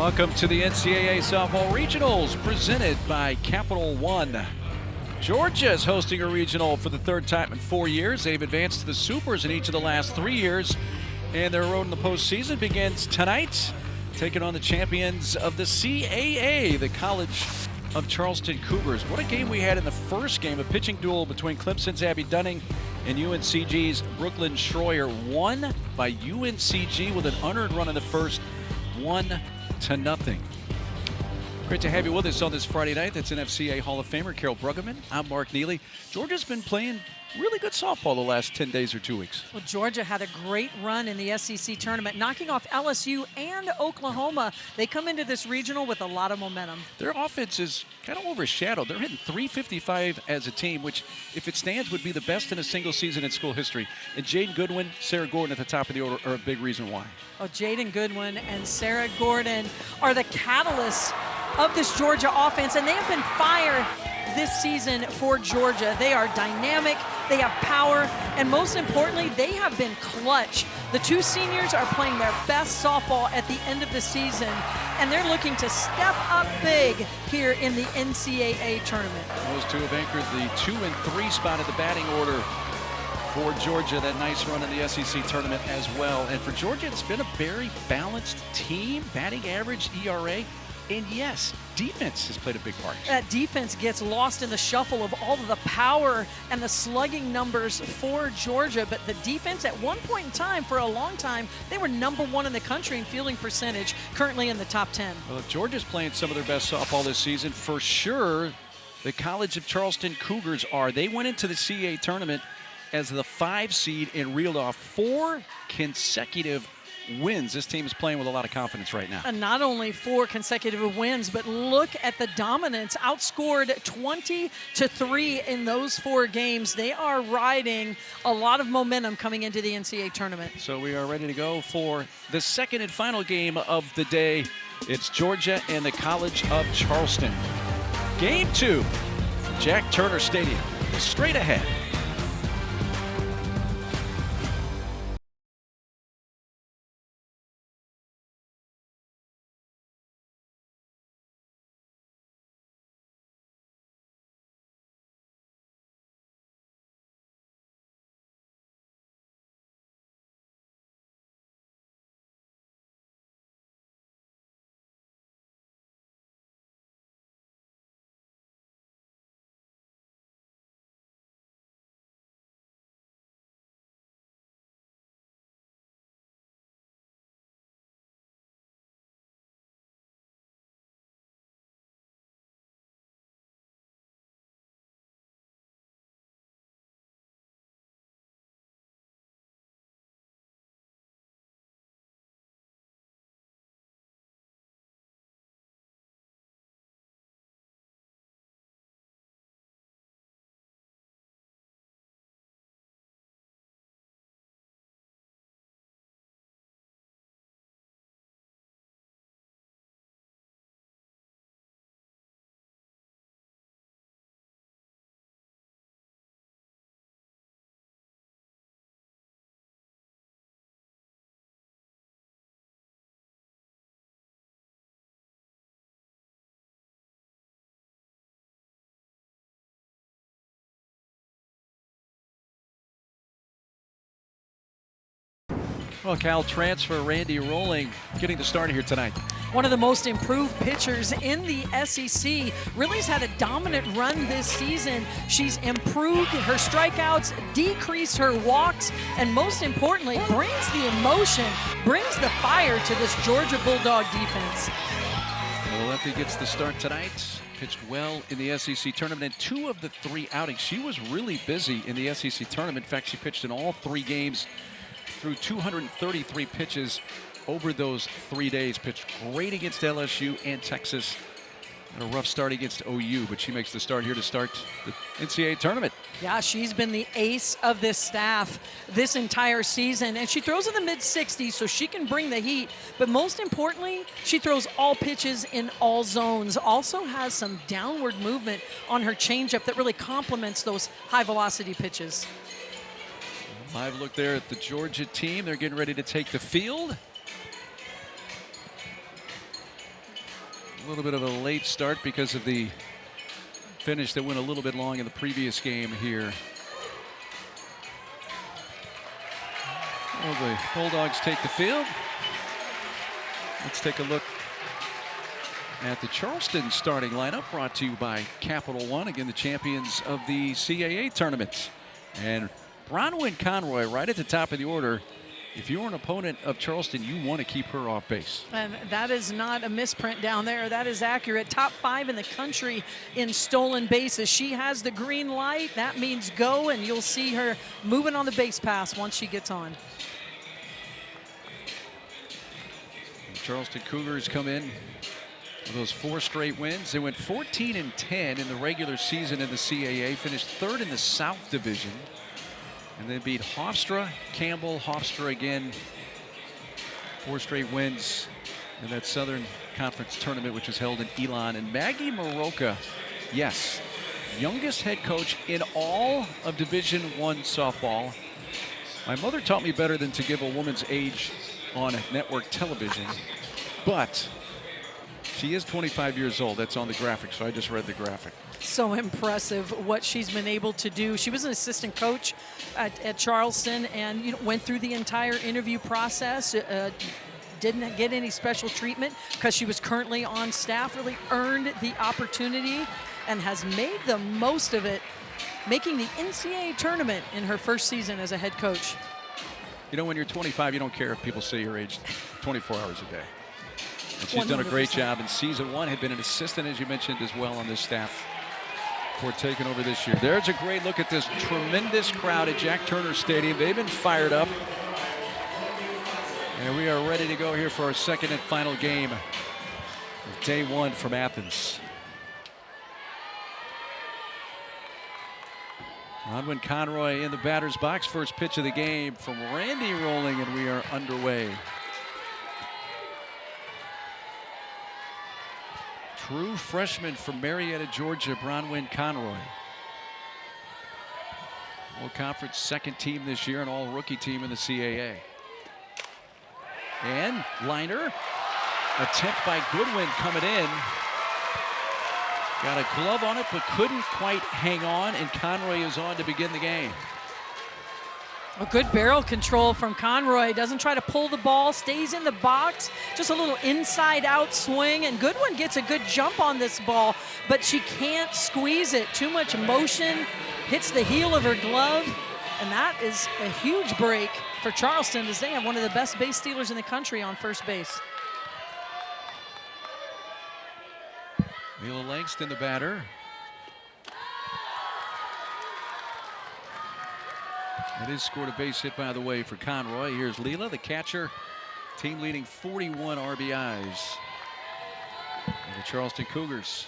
Welcome to the NCAA Softball Regionals presented by Capital One. Georgia is hosting a regional for the third time in 4 years. They've advanced to the Supers in each of the last 3 years, and their road in the postseason begins tonight, taking on the champions of the CAA, the College of Charleston Cougars. What a game we had in the first game, a pitching duel between Clemson's Abby Dunning and UNCG's Brooklyn Schroyer, won by UNCG with an unearned run in the first, 1-0. Great to have you with us on this Friday night. That's NFCA Hall of Famer Carol Bruggeman. I'm Mark Neely. Georgia's been playing really good softball the last 10 days or 2 weeks. Well, Georgia had a great run in the SEC tournament, knocking off LSU and Oklahoma. They come into this regional with a lot of momentum. Their offense is kind of overshadowed. They're hitting .355 as a team, which, if it stands, would be the best in a single season in school history. And Jaden Goodwin, Sarah Gordon at the top of the order are a big reason why. Oh, Jaden Goodwin and Sarah Gordon are the catalysts of this Georgia offense, and they have been fire this season for Georgia. They are dynamic, they have power, and most importantly, they have been clutch. The two seniors are playing their best softball at the end of the season, and they're looking to step up big here in the NCAA tournament. Those two have anchored the 2 and 3 spot at the batting order for Georgia. That nice run in the SEC tournament as well. And for Georgia, it's been a very balanced team. Batting average, ERA, and yes, defense has played a big part. That defense gets lost in the shuffle of all of the power and the slugging numbers for Georgia, but the defense at one point in time, for a long time, they were #1 in the country in fielding percentage, currently in the top 10. Well, if Georgia's playing some of their best softball this season, for sure, the College of Charleston Cougars are. They went into the CAA tournament as the 5 seed and reeled off 4 consecutive wins. This team is playing with a lot of confidence right now. And not only 4 consecutive wins, but look at the dominance. Outscored 20-3 in those 4 games. They are riding a lot of momentum coming into the NCAA tournament. So we are ready to go for the second and final game of the day. It's Georgia and the College of Charleston. Game 2, Jack Turner Stadium. Straight ahead. Well, Cal transfer Randy Rolling getting the start here tonight. One of the most improved pitchers in the SEC. Really's had a dominant run this season. She's improved her strikeouts, decreased her walks, and most importantly, brings the emotion, brings the fire to this Georgia Bulldog defense. Well, Lefty gets the start tonight. Pitched well in the SEC tournament in 2 of the 3 outings. She was really busy in the SEC tournament. In fact, she pitched in all 3 games through 233 pitches over those 3 days. Pitched great against LSU and Texas. Had a rough start against OU, but she makes the start here to start the NCAA tournament. Yeah, she's been the ace of this staff this entire season, and she throws in the mid-60s so she can bring the heat, but most importantly, she throws all pitches in all zones. Also has some downward movement on her changeup that really complements those high-velocity pitches. Live look there at the Georgia team. They're getting ready to take the field. A little bit of a late start because of the finish that went a little bit long in the previous game here. Well, the Bulldogs take the field. Let's take a look at the Charleston starting lineup, brought to you by Capital One, again the champions of the CAA tournament. And Bronwyn Conroy right at the top of the order. If you're an opponent of Charleston, you want to keep her off base. And that is not a misprint down there. That is accurate. Top 5 in the country in stolen bases. She has the green light. That means go, and you'll see her moving on the base pass once she gets on. The Charleston Cougars come in with those 4 straight wins. They went 14-10 in the regular season in the CAA, finished 3rd in the South Division. And then beat Hofstra, Campbell, Hofstra again. 4 straight wins in that Southern Conference tournament, which was held in Elon. And Maggie Maroka, yes, youngest head coach in all of Division I softball. My mother taught me better than to give a woman's age on network television, but she is 25 years old. That's on the graphic, so I just read the graphic. So impressive what she's been able to do. She was an assistant coach at Charleston, and went through the entire interview process. Didn't get any special treatment because she was currently on staff. Really earned the opportunity and has made the most of it, making the NCAA tournament in her first season as a head coach. You know, when you're 25, you don't care if people say your age 24 hours a day. And she's 100%. Done a great job in season 1, had been an assistant, as you mentioned, as well on this staff for taking over this year. There's a great look at this tremendous crowd at Jack Turner Stadium. They've been fired up. And we are ready to go here for our second and final game of day 1 from Athens. Bronwyn Conroy in the batter's box. First pitch of the game from Randy rolling, and we are underway. True freshman from Marietta, Georgia, Bronwyn Conroy. All-conference second team this year, and all-rookie team in the CAA. And liner, attempt by Goodwin coming in. Got a glove on it, but couldn't quite hang on, and Conroy is on to begin the game. A good barrel control from Conroy. Doesn't try to pull the ball, stays in the box. Just a little inside-out swing, and Goodwin gets a good jump on this ball, but she can't squeeze it. Too much motion, hits the heel of her glove, and that is a huge break for Charleston, as they have one of the best base stealers in the country on first base. Leela Langston, the batter. It is scored a base hit, by the way, for Conroy. Here's Leela, the catcher, team leading 41 RBIs. And the Charleston Cougars.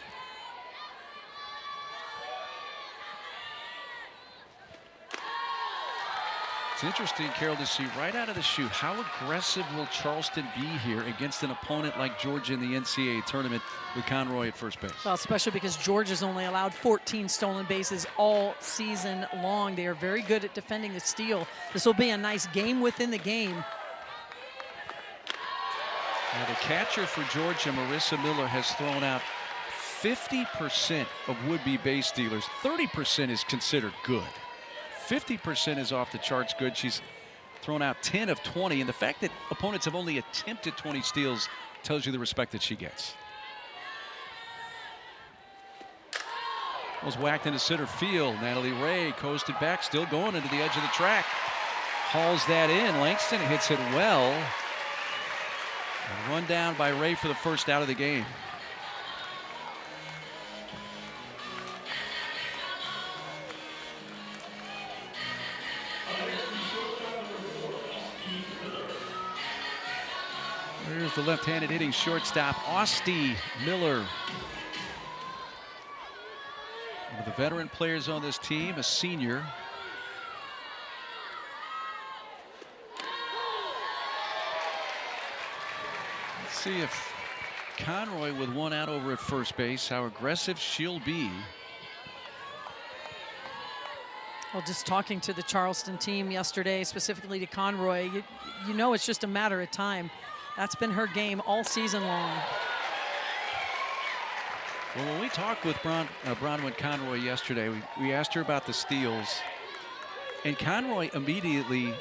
It's interesting, Carol, to see right out of the chute how aggressive will Charleston be here against an opponent like Georgia in the NCAA tournament with Conroy at first base. Well, especially because Georgia's only allowed 14 stolen bases all season long. They are very good at defending the steal. This will be a nice game within the game. Now the catcher for Georgia, Marissa Miller, has thrown out 50% of would-be base stealers. 30% is considered good. 50% is off the charts good. She's thrown out 10 of 20, and the fact that opponents have only attempted 20 steals tells you the respect that she gets. Was whacked into center field. Natalie Ray coasted back, still going into the edge of the track. Hauls that in. Langston hits it well. A run down by Ray for the first out of the game. Here's the left-handed hitting shortstop, Austie Miller. One of the veteran players on this team, a senior. Let's see if Conroy, with one out over at first base, how aggressive she'll be. Well, just talking to the Charleston team yesterday, specifically to Conroy, you know it's just a matter of time. That's been her game all season long. Well, when we talked with Bronwyn Conroy yesterday, we asked her about the steals. And Conroy immediately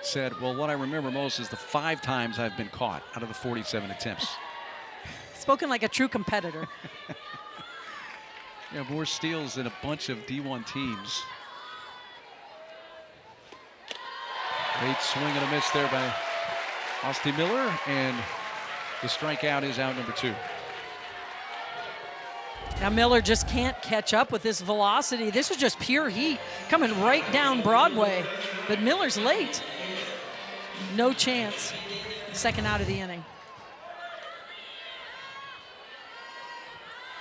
said, well, what I remember most is the 5 times I've been caught out of the 47 attempts. Spoken like a true competitor. Yeah, more steals than a bunch of D1 teams. Late swing and a miss there by Austin Miller, and the strikeout is out, number 2. Now Miller just can't catch up with this velocity. This is just pure heat coming right down Broadway, but Miller's late. No chance. Second out of the inning.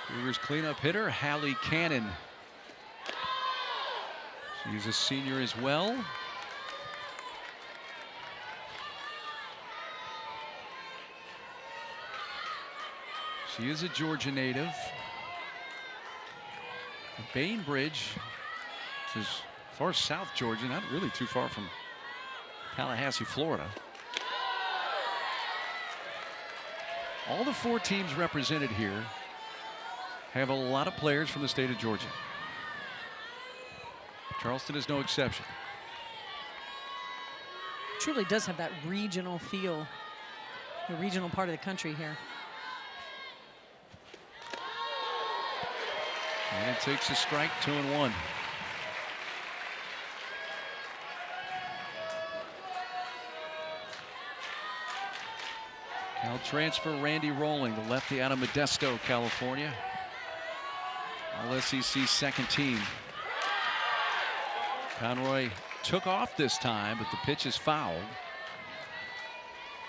Brewers cleanup hitter, Hallie Cannon. She's a senior as well. She is a Georgia native. Bainbridge, which is far south Georgia, not really too far from Tallahassee, Florida. All the 4 teams represented here have a lot of players from the state of Georgia. Charleston is no exception. Truly does have that regional feel, the regional part of the country here. And it takes a strike, 2-1. Cal transfer Randy Rolling, the lefty out of Modesto, California. All SEC second team. Conroy took off this time, but the pitch is fouled.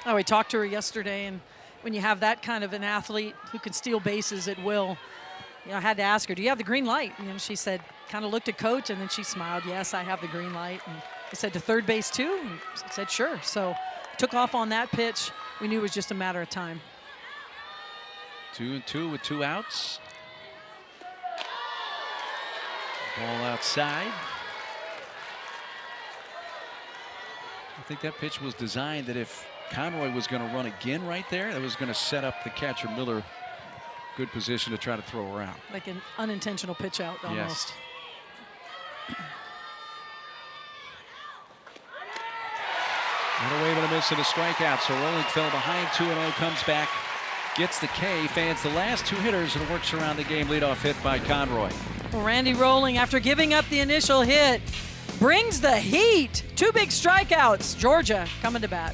Oh, we talked to her yesterday, and when you have that kind of an athlete who can steal bases at will, you know, I had to ask her, do you have the green light? You know, she said, kind of looked at coach, and then she smiled, yes, I have the green light. And I said, to third base too? And I said, sure. So took off on that pitch. We knew it was just a matter of time. 2-2 with 2 outs. Ball outside. I think that pitch was designed that if Conroy was going to run again right there, that was going to set up the catcher Miller. Good position to try to throw around. Like an unintentional pitch out almost. Yes. And a wave and a miss and a strikeout. So Rolling fell behind 2-0, comes back, gets the K, fans the last 2 hitters, and works around the game. Leadoff hit by Conroy. Well, Randy Rolling, after giving up the initial hit, brings the heat. 2 big strikeouts. Georgia coming to bat.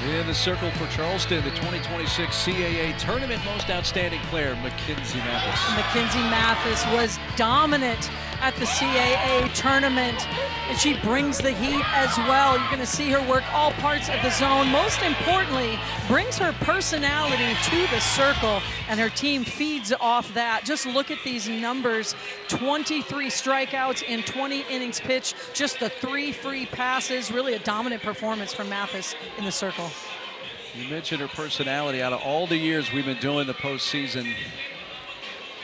In the circle for Charleston, the 2026 CAA Tournament Most Outstanding Player, Mackenzie Mathis. Mackenzie Mathis was dominant at the CAA tournament, and she brings the heat as well. You're going to see her work all parts of the zone. Most importantly, brings her personality to the circle, and her team feeds off that. Just look at these numbers. 23 strikeouts in 20 innings pitched, just the 3 free passes. Really a dominant performance from Mathis in the circle. You mentioned her personality. Out of all the years we've been doing the postseason,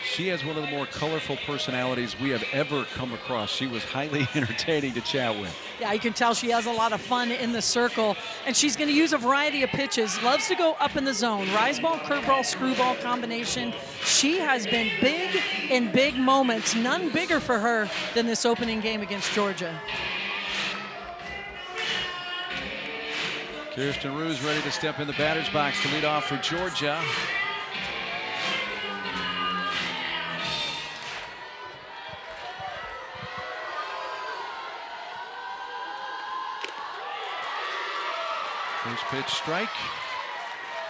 she has one of the more colorful personalities we have ever come across. She was highly entertaining to chat with. Yeah, you can tell she has a lot of fun in the circle, and she's going to use a variety of pitches. Loves to go up in the zone. Rise ball, curveball, screwball combination. She has been big in big moments. None bigger for her than this opening game against Georgia. Kirsten Ruse ready to step in the batter's box to lead off for Georgia. First pitch strike.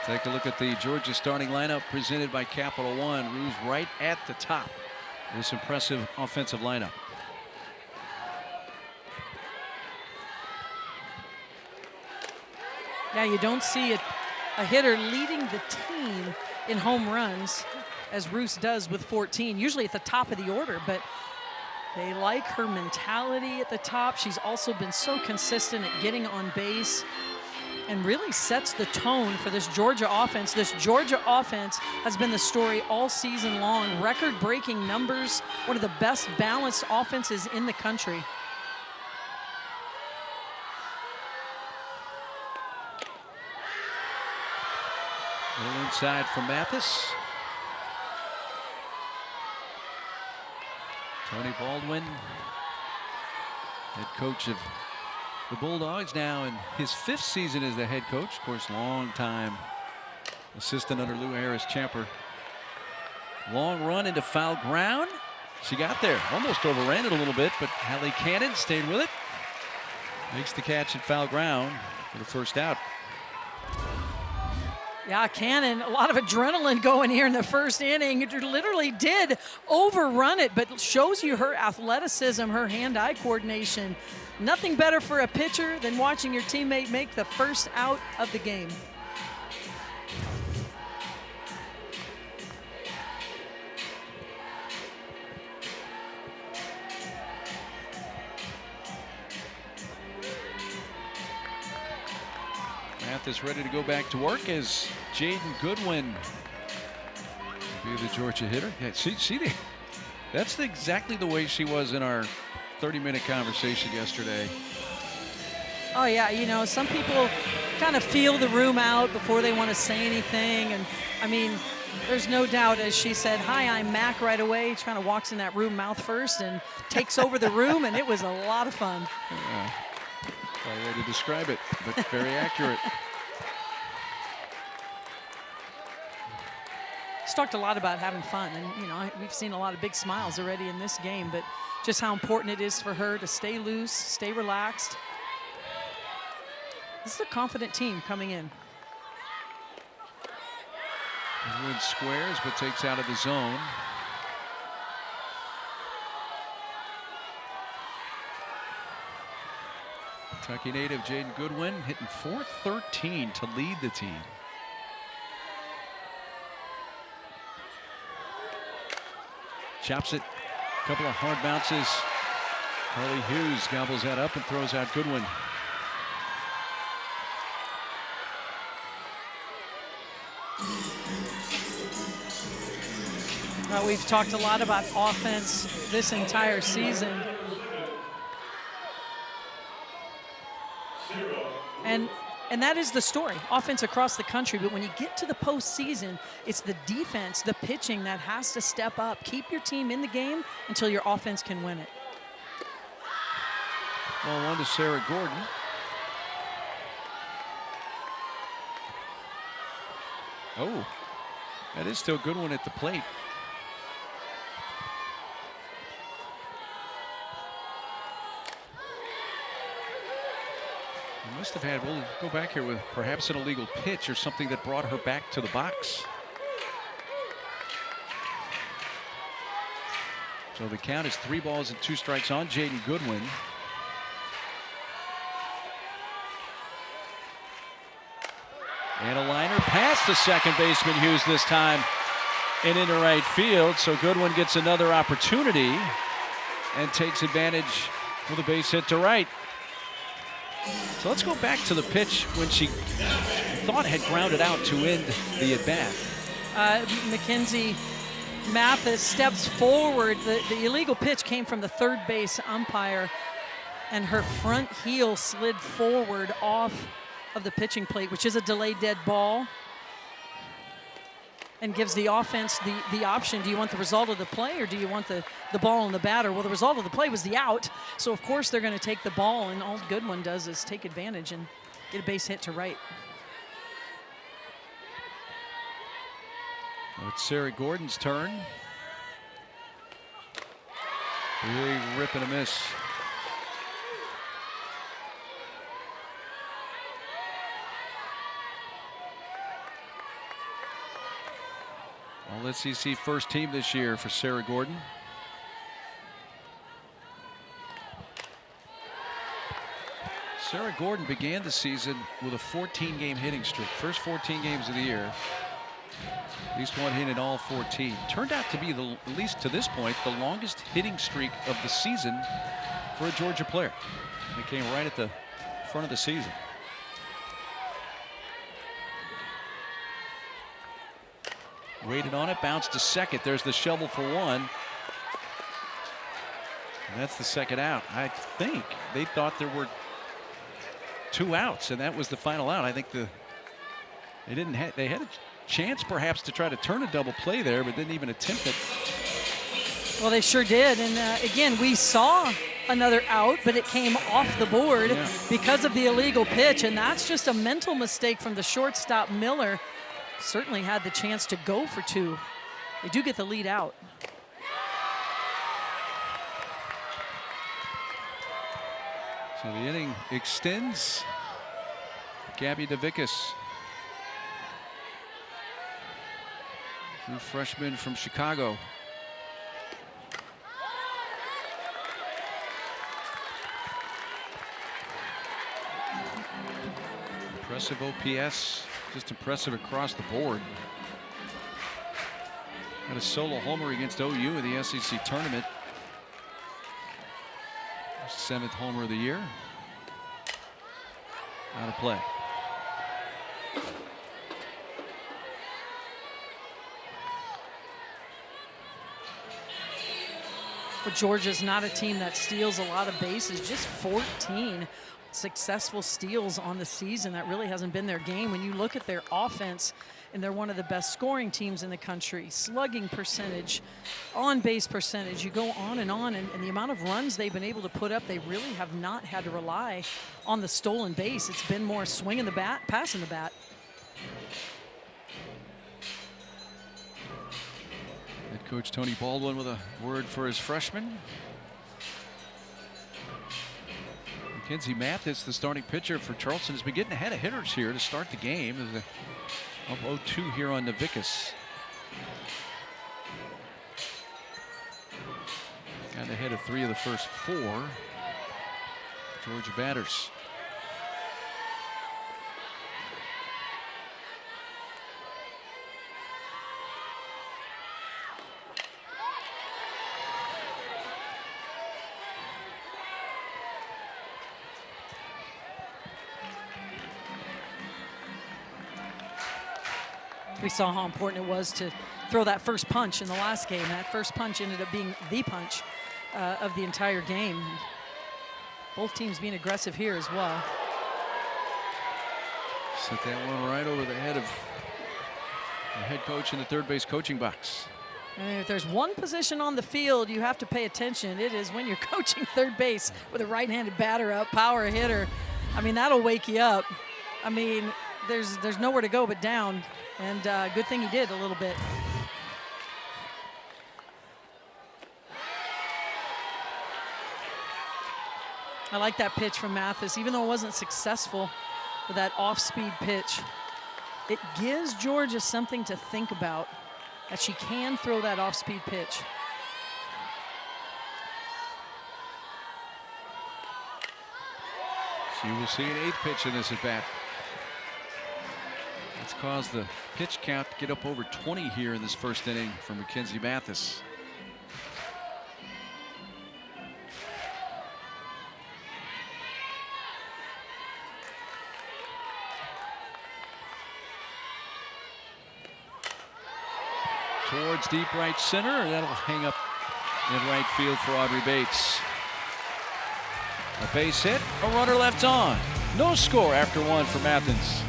Take a look at the Georgia starting lineup presented by Capital One. Ruse right at the top of this impressive offensive lineup. Yeah, you don't see a hitter leading the team in home runs as Ruse does with 14, usually at the top of the order, but they like her mentality at the top. She's also been so consistent at getting on base and really sets the tone for this Georgia offense. This Georgia offense has been the story all season long. Record-breaking numbers, one of the best balanced offenses in the country. A little inside from Mathis. Tony Baldwin, head coach of the Bulldogs, now in his 5th season as the head coach. Of course, long time assistant under Lou Harris-Champer. Long run into foul ground. She got there, almost overran it a little bit, but Hallie Cannon stayed with it. Makes the catch at foul ground for the first out. Yeah, Cannon, a lot of adrenaline going here in the first inning. It literally did overrun it, but shows you her athleticism, her hand-eye coordination. Nothing better for a pitcher than watching your teammate make the first out of the game. Mathis ready to go back to work as Jaden Goodwin will be the Georgia hitter. Yeah, that's exactly the way she was in our 30-minute conversation yesterday. Oh yeah, you know, some people kind of feel the room out before they want to say anything, and I mean, there's no doubt, as she said, "Hi, I'm Mac," right away. She kind of walks in that room mouth first and takes over the room, and it was a lot of fun. Yeah. One way to describe it, but very accurate. She's talked a lot about having fun, and you know, we've seen a lot of big smiles already in this game, but just how important it is for her to stay loose, stay relaxed. This is a confident team coming in. Wood squares, but takes out of the zone. Kentucky native Jaden Goodwin hitting .413 to lead the team. Chops it. A couple of hard bounces. Harley Hughes gobbles that up and throws out Goodwin. We've talked a lot about offense this entire season. And that is the story, offense across the country. But when you get to the postseason, it's the defense, the pitching that has to step up. Keep your team in the game until your offense can win it. Well, one to Sarah Gordon. Oh, that is still a good one at the plate. Must have had, we'll go back here with perhaps an illegal pitch or something that brought her back to the box. So the count is 3 balls and 2 strikes on Jaden Goodwin. And a liner past the second baseman Hughes this time and into right field. So Goodwin gets another opportunity and takes advantage with a base hit to right. So let's go back to the pitch when she thought had grounded out to end the at-bat. Mackenzie Mathis steps forward. The illegal pitch came from the third base umpire, and her front heel slid forward off of the pitching plate, which is a delayed dead ball, and gives the offense the option. Do you want the result of the play, or do you want the ball and the batter? Well, the result of the play was the out, so of course they're going to take the ball, and all Goodwin does is take advantage and get a base hit to right. Well, it's Sarah Gordon's turn. Really rip and a miss. All SEC first team this year for Sarah Gordon. Sarah Gordon began the season with a 14-game hitting streak. First 14 games of the year. At least one hit in all 14. Turned out to be, at least to this point, the longest hitting streak of the season for a Georgia player. And it came right at the front of the season. Waited on it, bounced to second. There's the shovel for one. And that's the second out. I think they thought there were 2 outs, and that was the final out. I think they had a chance perhaps to try to turn a double play there, but didn't even attempt it. Well, they sure did, and again, we saw another out, but it came off the board because of the illegal pitch, and that's just a mental mistake from the shortstop Miller. Certainly had the chance to go for 2. They do get the lead out. So the inning extends. Gabby DeVickus, true freshman from Chicago. Impressive OPS, just impressive across the board. Had a solo homer against OU in the SEC tournament. 7th homer of the year. Out of play. But Georgia's not a team that steals a lot of bases, just 14 successful steals on the season. That really hasn't been their game. When you look at their offense, and they're one of the best scoring teams in the country, slugging percentage, on-base percentage, you go on, and the amount of runs they've been able to put up, they really have not had to rely on the stolen base. It's been more swinging the bat, passing the bat. Head coach Tony Baldwin with a word for his freshman. Mackenzie Mathis, the starting pitcher for Charleston, has been getting ahead of hitters here to start the game. There's up 0-2 here on Navickas. Got ahead of 3 of the first 4 Georgia batters. We saw how important it was to throw that first punch in the last game. That first punch ended up being the punch of the entire game. Both teams being aggressive here as well. Set that one right over the head of the head coach in the third base coaching box. And if there's one position on the field you have to pay attention, it is when you're coaching third base with a right-handed batter up, power hitter. I mean, that'll wake you up. I mean, there's nowhere to go but down. And good thing he did a little bit. I like that pitch from Mathis, even though it wasn't successful with that off-speed pitch. It gives Georgia something to think about, that she can throw that off-speed pitch. So you will see an 8th pitch in this at bat. It's caused the pitch count to get up over 20 here in this first inning for Mackenzie Mathis. towards deep right center, and that'll hang up in right field for Audrey Bates. A base hit, a runner left on. No score after one from Athens.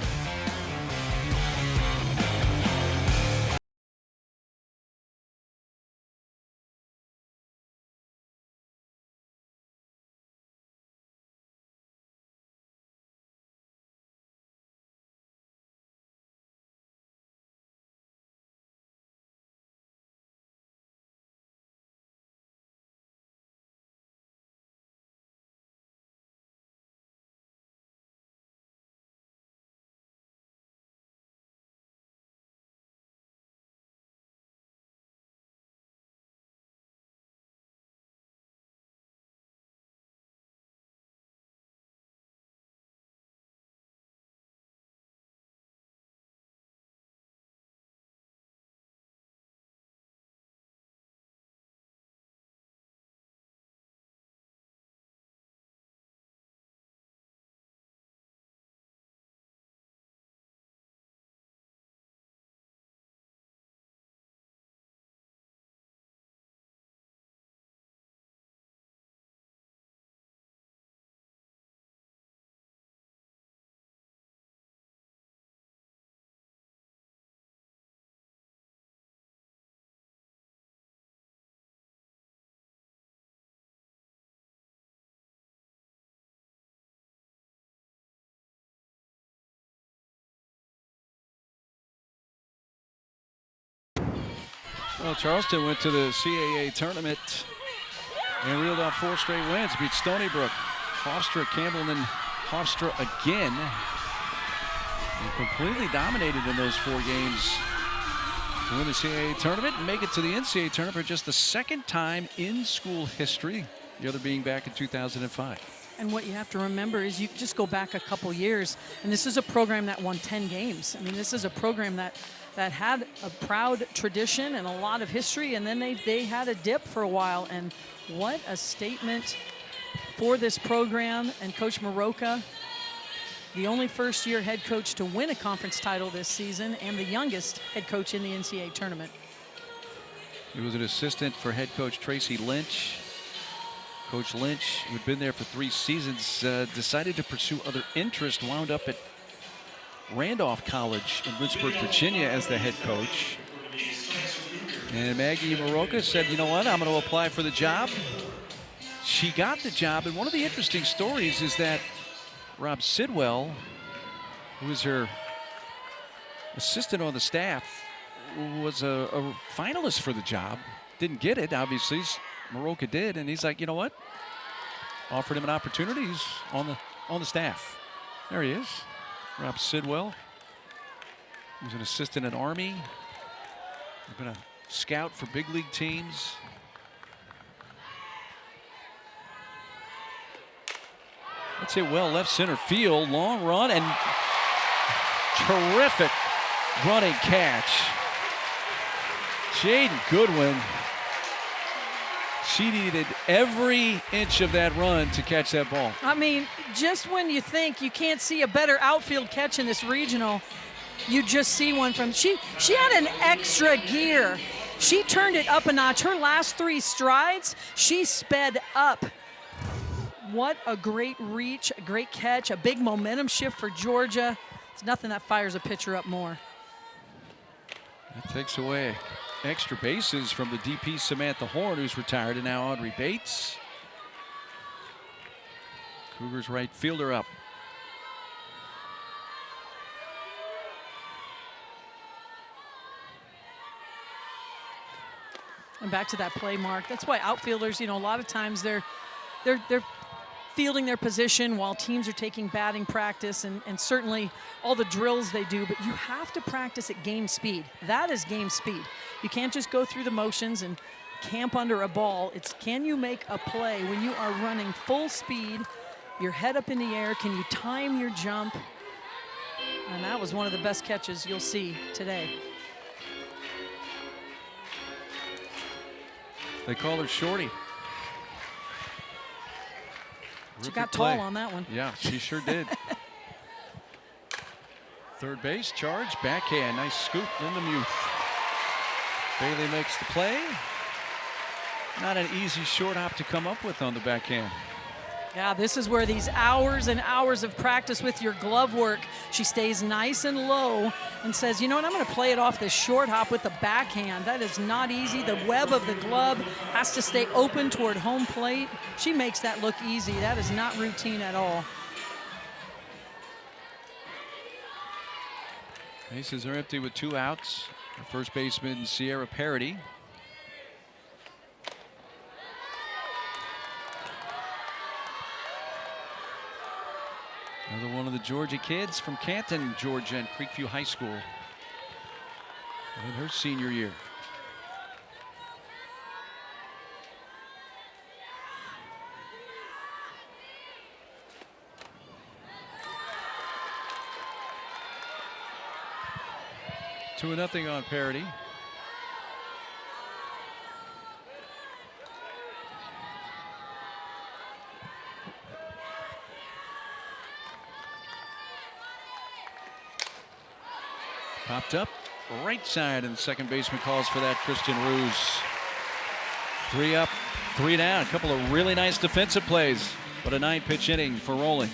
Well, Charleston went to the CAA tournament and reeled off 4 straight wins. Beat Stony Brook, Hofstra, Campbell, and then Hofstra again. And completely dominated in those 4 games to win the CAA tournament and make it to the NCAA tournament for just the 2nd time in school history, the other being back in 2005. And what you have to remember is you just go back a couple years, and this is a program that won 10 games. I mean, this is a program that had a proud tradition and a lot of history, and then they had a dip for a while. And what a statement for this program and Coach Maroka, the only first-year head coach to win a conference title this season and the youngest head coach in the NCAA tournament. He was an assistant for head coach Tracy Lynch. Coach Lynch, who'd been there for 3 seasons, decided to pursue other interests, wound up at Randolph College in Lynchburg, Virginia as the head coach. And Maggie Maroka said, you know what, I'm going to apply for the job. She got the job, and one of the interesting stories is that Rob Sidwell, who was her assistant on the staff, was a finalist for the job. Didn't get it, obviously. Maroka did, and he's like, you know what? Offered him an opportunity. He's on the staff. There he is, Rob Sidwell. He was an assistant at Army. He's been a scout for big league teams. Let's hit well left center field. Long run and terrific running catch. Jaden Goodwin. She needed every inch of that run to catch that ball. I mean, just when you think you can't see a better outfield catch in this regional, you just see one from, she had an extra gear. She turned it up a notch. Her last 3 strides, she sped up. What a great reach, a great catch, a big momentum shift for Georgia. It's nothing that fires a pitcher up more. That takes away extra bases from the DP Samantha Horn, who's retired, and now Audrey Bates. Cougars right fielder up. And back to that play mark. That's why outfielders, you know, a lot of times they're fielding their position while teams are taking batting practice, and certainly all the drills they do, but you have to practice at game speed. That is game speed. You can't just go through the motions and camp under a ball. It's, can you make a play when you are running full speed, your head up in the air? Can you time your jump? And that was one of the best catches you'll see today. They call her Shorty. She got tall on that one. Yeah, she sure did. Third base, charge, backhand, nice scoop, Linda Muth. Bailey makes the play. Not an easy short hop to come up with on the backhand. Yeah, this is where these hours and hours of practice with your glove work, she stays nice and low and says, you know what, I'm going to play it off this short hop with the backhand. That is not easy. The web of the glove has to stay open toward home plate. She makes that look easy. That is not routine at all. Bases are empty with 2 outs. The first baseman, Sierra Parody. Another one of the Georgia kids from Canton, Georgia, and Creekview High School in her senior year. Two or nothing on Parody. Popped up right side, and the second baseman calls for that, Christian Ruse. 3 up, 3 down. A couple of really nice defensive plays, but a 9-pitch inning for Rowling.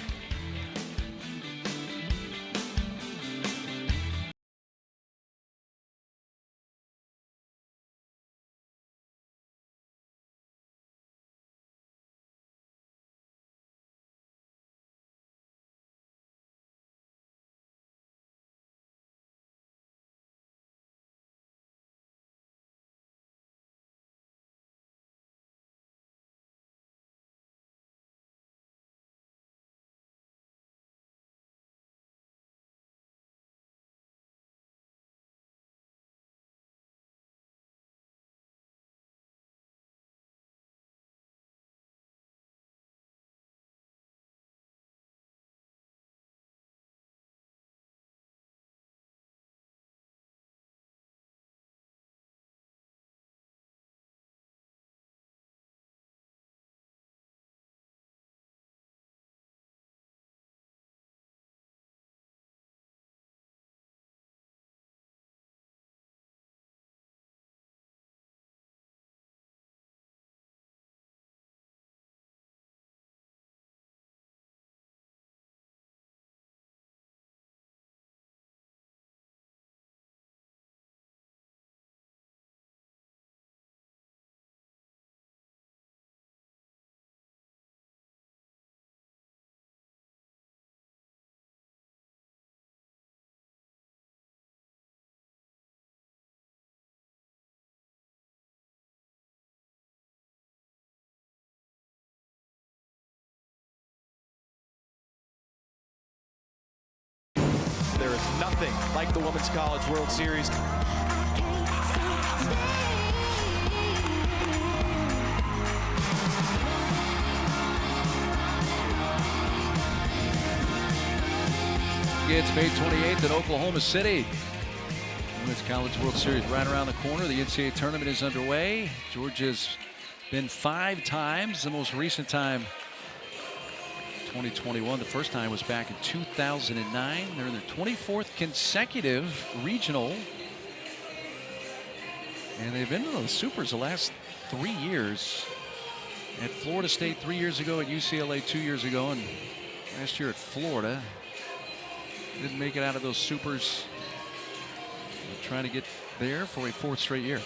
There is nothing like the Women's College World Series. It's May 28th in Oklahoma City. Women's College World Series right around the corner. The NCAA tournament is underway. Georgia's been 5 times. The most recent time, 2021. The first time was back in 2009. They're in their 24th consecutive regional. And they've been to the Supers the last 3 years. At Florida State 3 years ago, at UCLA 2 years ago, and last year at Florida. Didn't make it out of those Supers. They're trying to get there for a 4th straight year.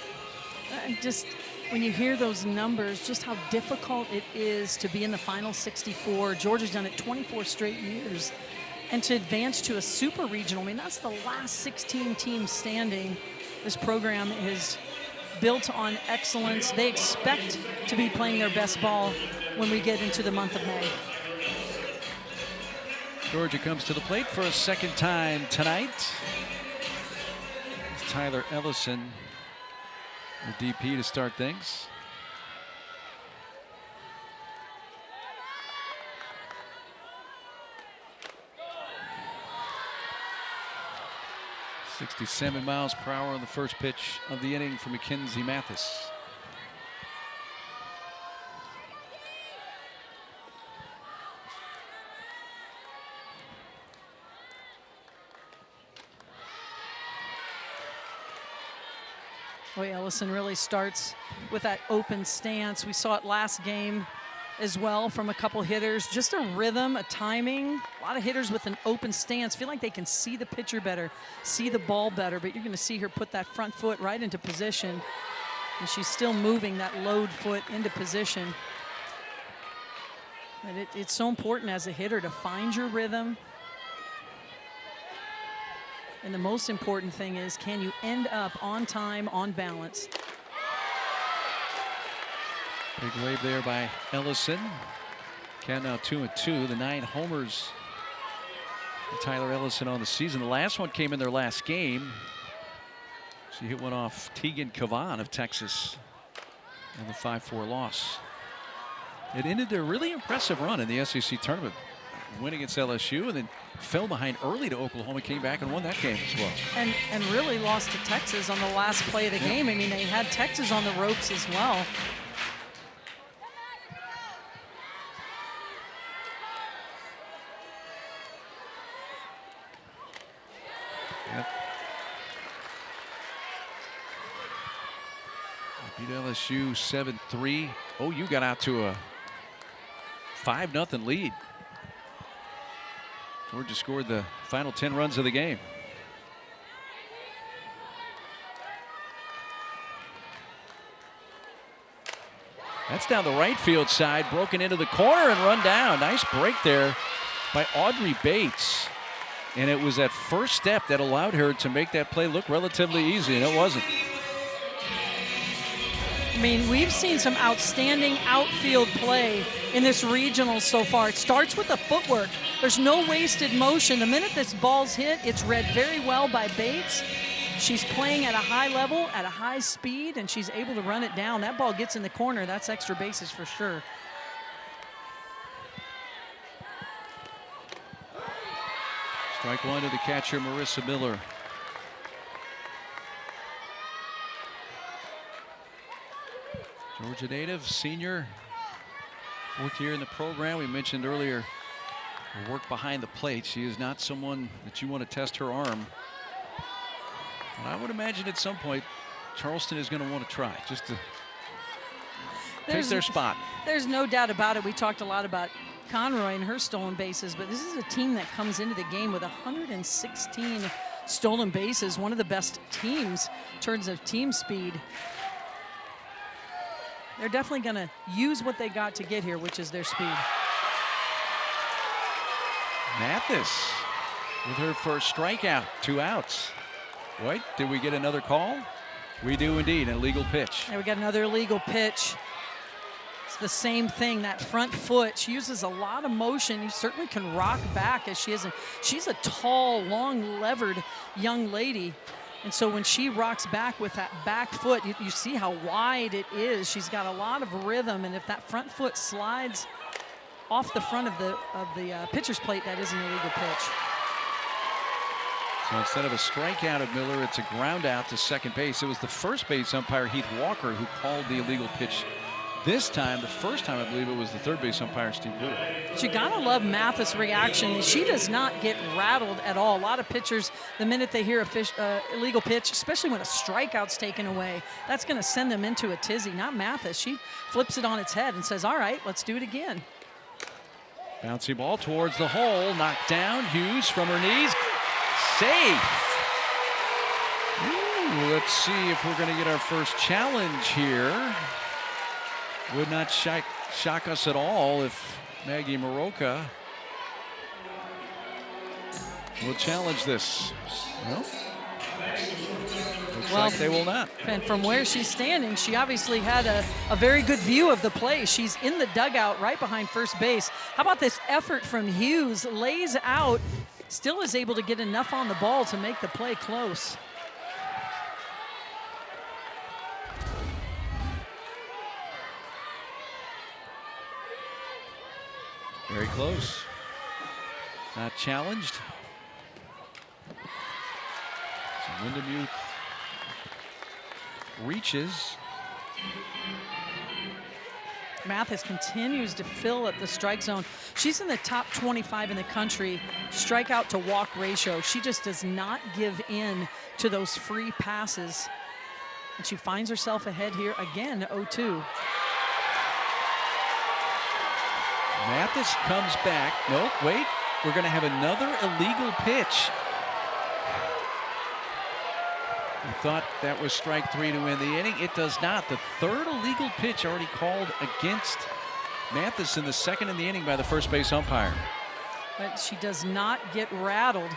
Just when you hear those numbers, just how difficult it is to be in the final 64. Georgia's done it 24 straight years. And to advance to a super regional, I mean, that's the last 16 teams standing. This program is built on excellence. They expect to be playing their best ball when we get into the month of May. Georgia comes to the plate for a second time tonight. It's Tyler Ellison, the DP, to start things. .67 miles per hour on the first pitch of the inning for Mackenzie Mathis. Boy, Ellison really starts with that open stance. We saw it last game as well from a couple hitters. Just a rhythm, a timing. A lot of hitters with an open stance feel like they can see the pitcher better, see the ball better, but you're going to see her put that front foot right into position. And she's still moving that load foot into position. And it's so important as a hitter to find your rhythm. And the most important thing is, can you end up on time, on balance? Big wave there by Ellison. Count now 2-2. The 9 homers for Tyler Ellison on the season. The last one came in their last game. She hit one off Tegan Cavan of Texas in the 5-4 loss. It ended a really impressive run in the SEC tournament. Win against LSU and then fell behind early to Oklahoma, came back and won that game as well. And really lost to Texas on the last play of the game. I mean, they had Texas on the ropes as well. Yep. Beat LSU 7-3. OU got out to a 5-0 lead. Georgia scored the final 10 runs of the game. That's down the right field side, broken into the corner and run down. Nice break there by Audrey Bates. And it was that first step that allowed her to make that play look relatively easy, and it wasn't. I mean, we've seen some outstanding outfield play in this regional so far. It starts with the footwork. There's no wasted motion. The minute this ball's hit, it's read very well by Bates. She's playing at a high level, at a high speed, and she's able to run it down. That ball gets in the corner. That's extra bases for sure. Strike one to the catcher, Marissa Miller. Georgia native, senior, 4th year in the program. We mentioned earlier her work behind the plate. She is not someone that you want to test her arm. But I would imagine at some point Charleston is going to want to try just to take their spot. There's no doubt about it. We talked a lot about Conroy and her stolen bases, but this is a team that comes into the game with 116 stolen bases, one of the best teams in terms of team speed. They're definitely going to use what they got to get here, which is their speed. Mathis with her first strikeout, 2 outs. Wait, did we get another call? We do indeed, an illegal pitch. Yeah, we got another illegal pitch. It's the same thing, that front foot. She uses a lot of motion. You certainly can rock back as she is. She's a tall, long, levered young lady. And so when she rocks back with that back foot, you see how wide it is. She's got a lot of rhythm, and if that front foot slides off the front of the pitcher's plate, that is an illegal pitch. So instead of a strikeout of Miller, it's a ground out to second base. It was the first base umpire, Heath Walker, who called the illegal pitch this time. The first time, I believe, it was the third base umpire, Steve Brewer. But you gotta love Mathis' reaction. She does not get rattled at all. A lot of pitchers, the minute they hear a illegal pitch, especially when a strikeout's taken away, that's gonna send them into a tizzy. Not Mathis. She flips it on its head and says, all right, let's do it again. Bouncy ball towards the hole, knocked down. Hughes from her knees, safe. Ooh, let's see if we're gonna get our first challenge here. Would not shock us at all if Maggie Maroka will challenge this. Well, looks like they will not. And from where she's standing, she obviously had a very good view of the play. She's in the dugout right behind first base. How about this effort from Hughes? Lays out, still is able to get enough on the ball to make the play close. Very close. Not challenged. So Wyndham Youth reaches. Mathis continues to fill up the strike zone. She's in the top 25 in the country strikeout to walk ratio. She just does not give in to those free passes. And she finds herself ahead here again, 0-2. Mathis comes back. Nope, wait. We're going to have another illegal pitch. We thought that was strike 3 to end the inning. It does not. The third illegal pitch already called against Mathis in the second in the inning by the first base umpire. But she does not get rattled.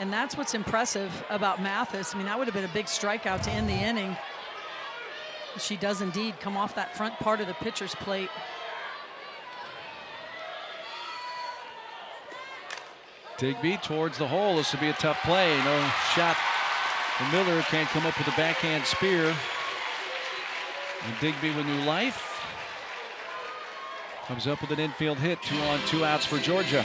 And that's what's impressive about Mathis. I mean, that would have been a big strikeout to end the inning. She does indeed come off that front part of the pitcher's plate. Digby towards the hole. This will be a tough play. No shot. And Miller can't come up with a backhand spear. And Digby with new life. Comes up with an infield hit. 2 on, 2 outs for Georgia.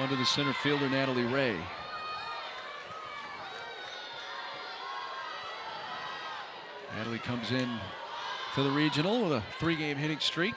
To the center fielder, Natalie Ray. Natalie comes in to the regional with a 3-game hitting streak.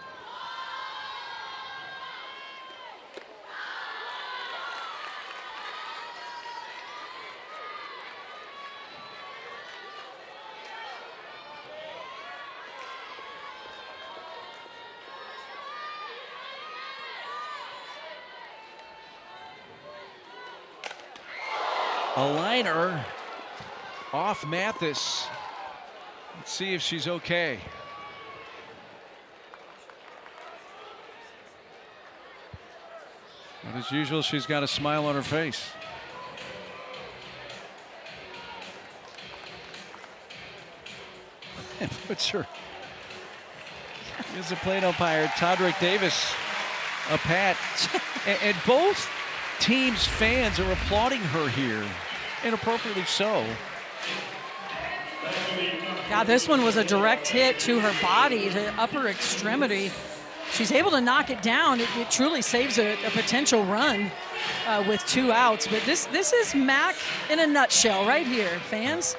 A liner off Mathis. Let's see if she's okay. And as usual, she's got a smile on her face. And puts her. Here's the plate umpire, Todrick Davis, a pat. And both teams' fans are applauding her here, inappropriately so. God, this one was a direct hit to her body, the upper extremity. She's able to knock it down. It truly saves a potential run with 2 outs. But this is Mac in a nutshell right here, fans.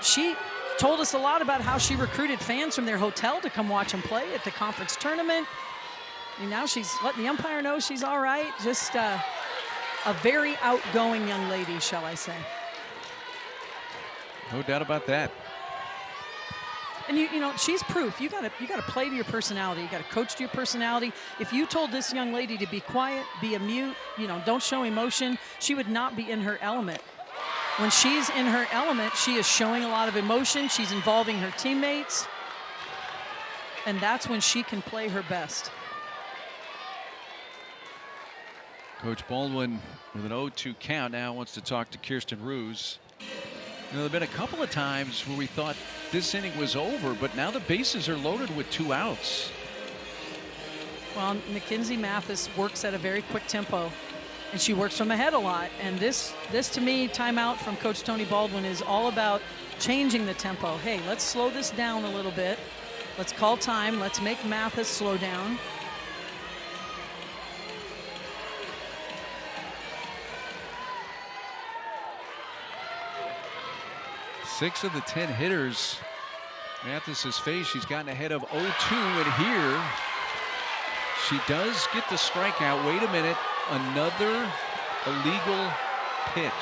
She told us a lot about how she recruited fans from their hotel to come watch them play at the conference tournament. And now she's letting the umpire know she's all right. Just a very outgoing young lady, shall I say. No doubt about that. And you know, she's proof. You gotta play to your personality. You gotta coach to your personality. If you told this young lady to be quiet, be a mute, you know, don't show emotion, she would not be in her element. When she's in her element, she is showing a lot of emotion. She's involving her teammates. And that's when she can play her best. Coach Baldwin with an 0-2 count now wants to talk to Kirsten Roos. You know, there have been a couple of times where we thought this inning was over, but now the bases are loaded with 2 outs. Well, Mackenzie Mathis works at a very quick tempo, and she works from ahead a lot. And this to me, timeout from Coach Tony Baldwin is all about changing the tempo. Hey, let's slow this down a little bit. Let's call time. Let's make Mathis slow down. Six of the 10 hitters Mathis has faced, she's gotten ahead of 0-2, and here she does get the strikeout. Wait a minute, another illegal pitch.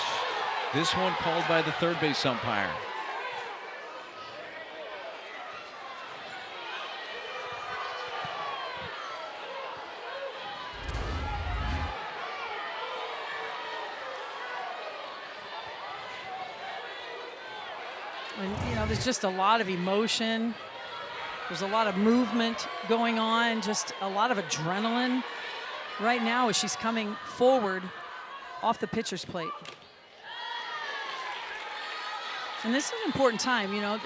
This one called by the third base umpire. And, you know, there's just a lot of emotion. There's a lot of movement going on, just a lot of adrenaline right now as she's coming forward off the pitcher's plate. And this is an important time, you know,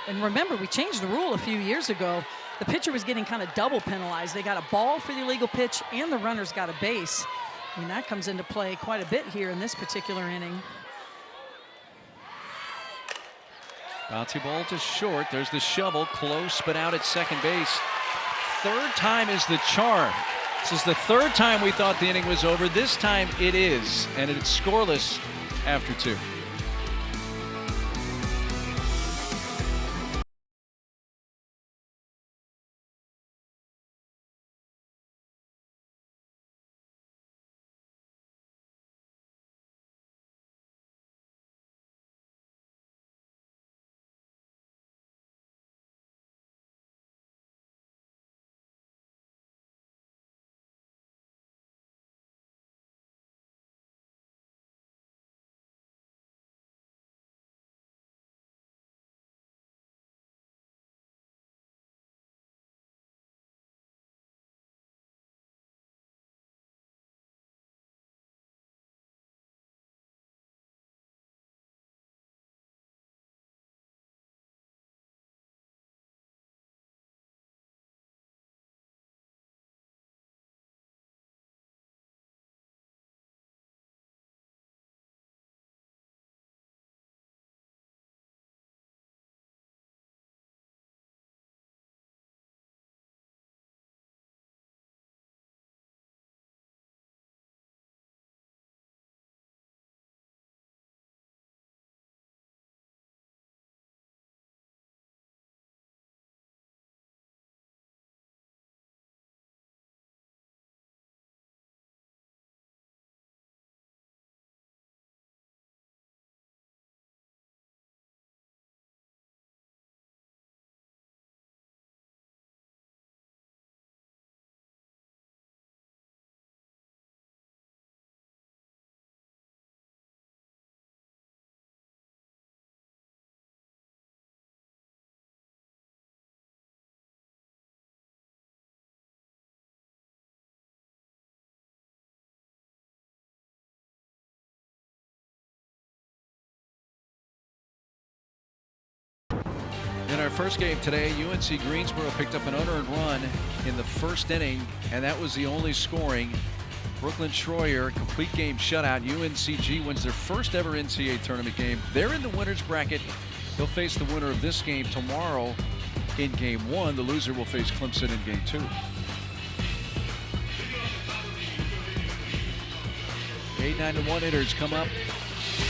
and remember, we changed the rule a few years ago. The pitcher was getting kind of double penalized. They got a ball for the illegal pitch and the runner's got a base. I mean, that comes into play quite a bit here in this particular inning. Bouncy ball to short. There's the shovel, close but out at second base. Third time is the charm. This is the third time we thought the inning was over. This time it is, and it's scoreless after 2. In our first game today, UNC Greensboro picked up an unearned run in the first inning, and that was the only scoring. Brooklyn Schroyer, complete game shutout. UNCG wins their first ever NCAA tournament game. They're in the winner's bracket. They'll face the winner of this game tomorrow in game 1. The loser will face Clemson in game 2. 8-9-1 hitters come up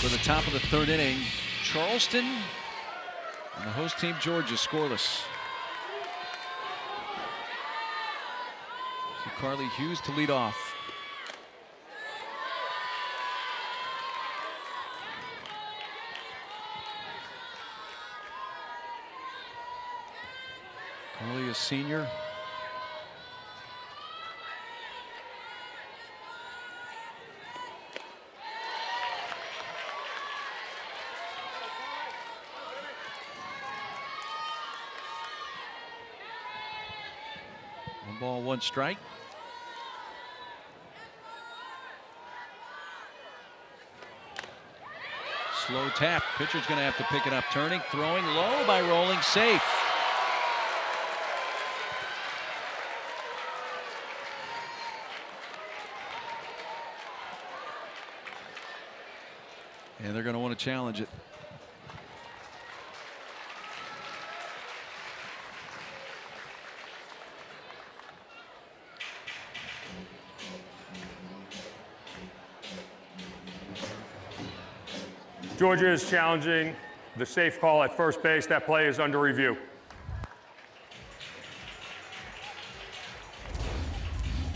for the top of the third inning. Charleston and the host team, Georgia, scoreless. So Carly Hughes to lead off. Carly, a senior. One ball, one strike. Slow tap. Pitcher's going to have to pick it up. Turning, throwing low by Rolling, safe. And they're going to want to challenge it. Georgia is challenging the safe call at first base. That play is under review.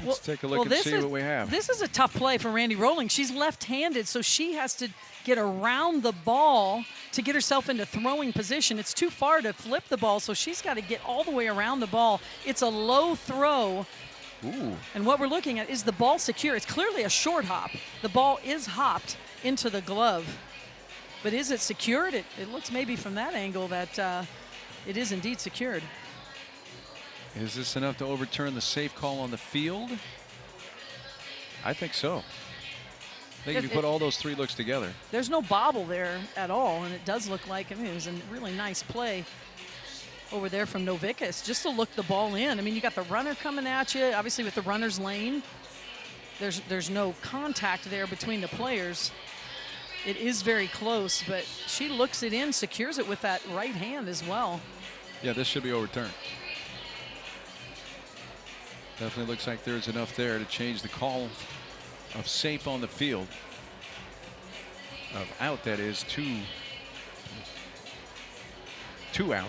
Let's take a look and see what we have. This is a tough play for Randy Rolling. She's left-handed, so she has to get around the ball to get herself into throwing position. It's too far to flip the ball, so she's got to get all the way around the ball. It's a low throw. Ooh. And what we're looking at is the ball secure. It's clearly a short hop. The ball is hopped into the glove. But is it secured? It looks maybe from that angle that it is indeed secured. Is this enough to overturn the safe call on the field? I think so. I think if you put all those three looks together. There's no bobble there at all, and it does look like, I mean, it was a really nice play over there from Novickus just to look the ball in. I mean, you got the runner coming at you, obviously with the runner's lane. There's no contact there between the players. It is very close, but she looks it in, secures it with that right hand as well. Yeah, this should be overturned. Definitely looks like there's enough there to change the call of safe on the field. Of out, that is, two out.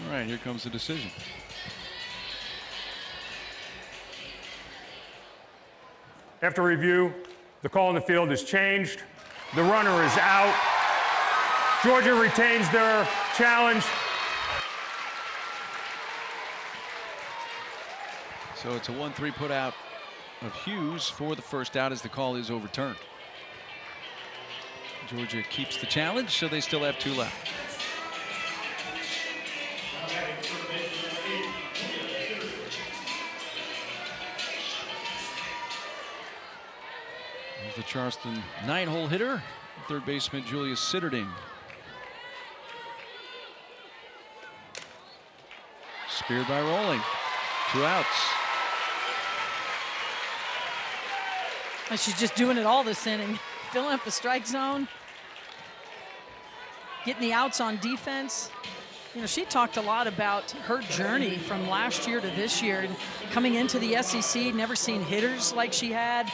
All right, here comes the decision. After review, the call on the field is changed. The runner is out. Georgia retains their challenge. So it's a 1-3 put out of Hughes for the first out as the call is overturned. Georgia keeps the challenge, so they still have 2 left. There's the Charleston 9-hole hitter, third baseman Julius Sitterding. Speared by Rolling. 2 outs. And she's just doing it all this inning. Filling up the strike zone. Getting the outs on defense. You know, she talked a lot about her journey from last year to this year. And coming into the SEC, never seen hitters like she had.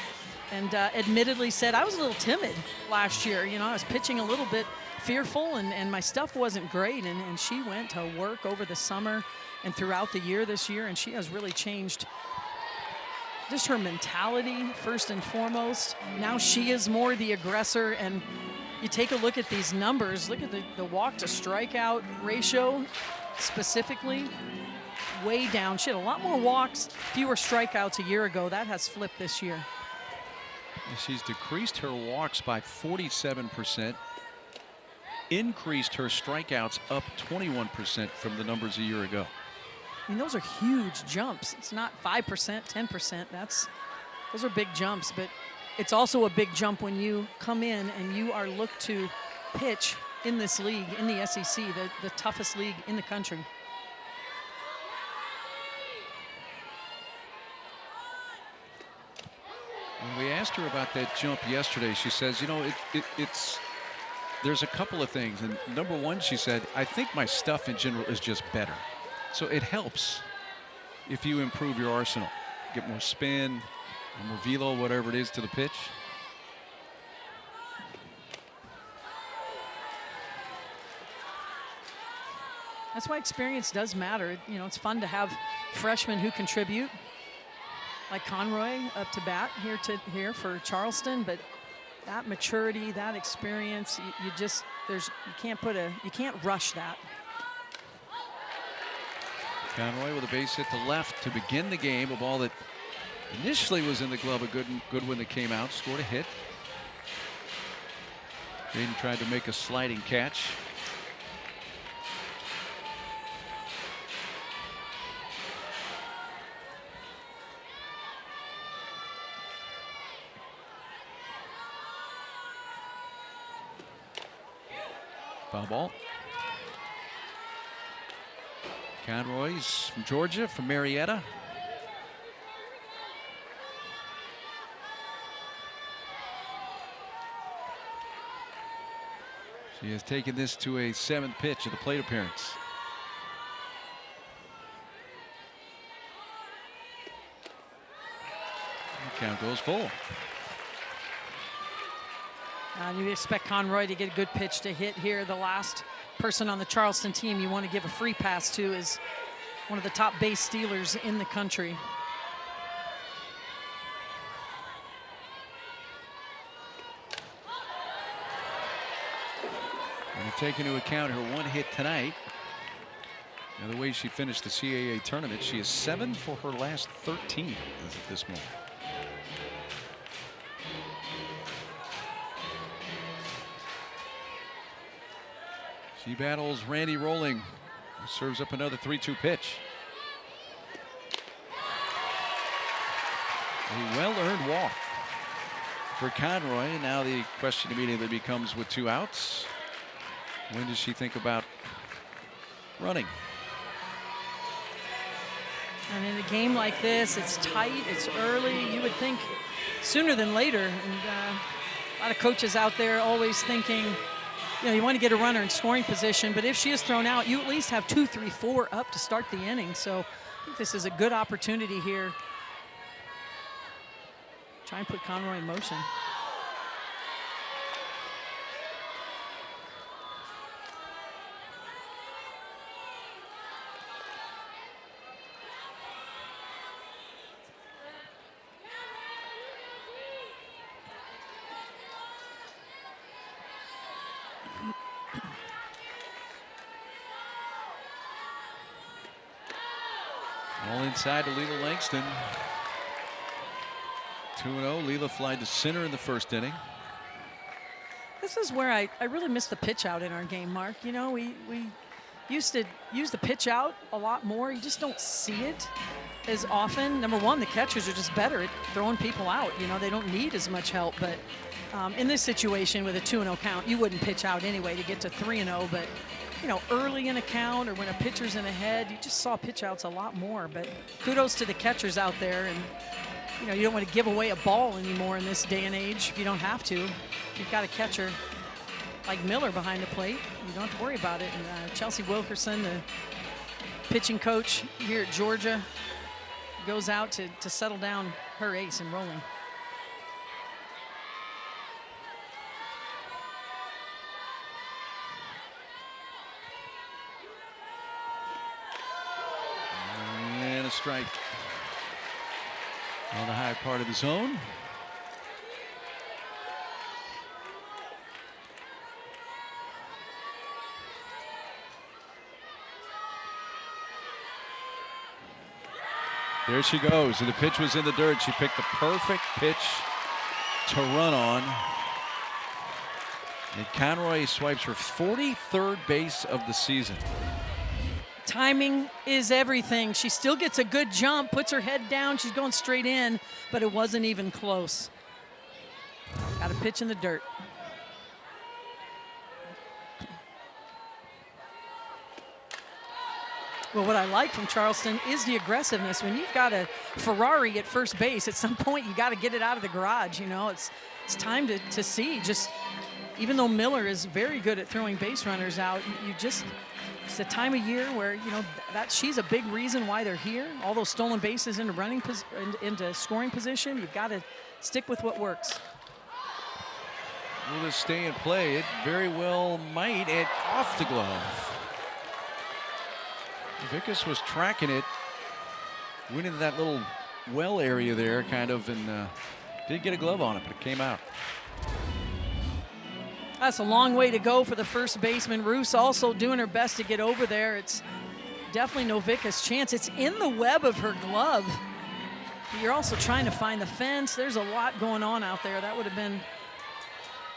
And admittedly said, I was a little timid last year. You know, I was pitching a little bit fearful and my stuff wasn't great. And she went to work over the summer and throughout the year this year. And she has really changed just her mentality first and foremost. Now she is more the aggressor, and you take a look at these numbers. Look at the walk to strikeout ratio specifically, way down. She had a lot more walks, fewer strikeouts a year ago. That has flipped this year. She's decreased her walks by 47%, increased her strikeouts up 21% from the numbers a year ago. I mean, those are huge jumps. It's not 5%, 10%. Those are big jumps, but it's also a big jump when you come in and you are looked to pitch in this league, in the SEC, the toughest league in the country. When we asked her about that jump yesterday, she says, you know, there's a couple of things. And number one, she said, I think my stuff in general is just better. So it helps if you improve your arsenal, get more spin, more velo, whatever it is to the pitch. That's why experience does matter. You know, it's fun to have freshmen who contribute, like Conroy up to bat here for Charleston, but that maturity, that experience, you can't rush that. Conroy with a base hit to left to begin the game. A ball that initially was in the glove of Goodwin that came out, scored a hit. Jaden tried to make a sliding catch. Foul ball. Conroy's from Georgia, from Marietta. She has taken this to a 7th pitch of the plate appearance. The count goes full. You expect Conroy to get a good pitch to hit here. The last person on the Charleston team you want to give a free pass to is one of the top base stealers in the country. And you take into account her one hit tonight and the way she finished the CAA tournament, she is 7 for her last 13 as of this moment. She battles Randy Rolling, who serves up another 3-2 pitch. A well-earned walk for Conroy. Now the question immediately becomes, with 2 outs, when does she think about running? And in a game like this, it's tight, it's early. You would think sooner than later. And a lot of coaches out there always thinking, you know, you want to get a runner in scoring position, but if she is thrown out, you at least have 2, 3, 4 up to start the inning. So I think this is a good opportunity here. Try and put Conroy in motion. All inside to Leela Langston. 2-0. Leela flied to center in the first inning. This is where I really miss the pitch out in our game, Mark. You know, we used to use the pitch out a lot more. You just don't see it as often. Number one, the catchers are just better at throwing people out. You know, they don't need as much help. But in this situation with a 2-0 count, you wouldn't pitch out anyway to get to 3-0. But, you know, early in a count or when a pitcher's in ahead, you just saw pitch outs a lot more. But kudos to the catchers out there. And, you know, you don't want to give away a ball anymore in this day and age if you don't have to. If you've got a catcher like Miller behind the plate, you don't have to worry about it. And Chelsea Wilkerson, the pitching coach here at Georgia, goes out to settle down her ace and rolling. And a strike on the high part of the zone. There she goes, and the pitch was in the dirt. She picked the perfect pitch to run on. And Conroy swipes her 43rd base of the season. Timing is everything. She still gets a good jump, puts her head down. She's going straight in, but it wasn't even close. Got a pitch in the dirt. Well, what I like from Charleston is the aggressiveness. When you've got a Ferrari at first base, at some point you got to get it out of the garage. You know, it's time to see. Just even though Miller is very good at throwing base runners out, you just, it's the time of year where, you know, that she's a big reason why they're here. All those stolen bases into into scoring position. You've got to stick with what works. Will this stay in play? It very well might. It off the glove. Vickus was tracking it, went into that little well area there, kind of, and did get a glove on it, but it came out. That's a long way to go for the first baseman. Roos also doing her best to get over there. It's definitely no Vickus chance. It's in the web of her glove. You're also trying to find the fence. There's a lot going on out there. That would have been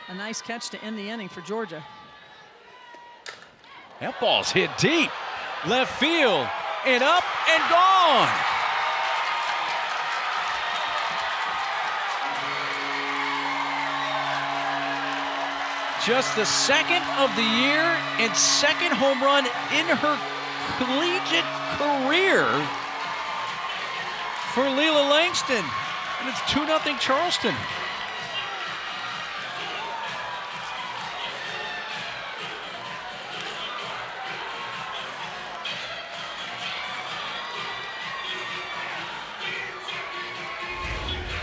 a nice catch to end the inning for Georgia. That ball's hit deep. Left field, and up and gone. Just the second of the year and second home run in her collegiate career for Leela Langston. And it's 2-0 Charleston.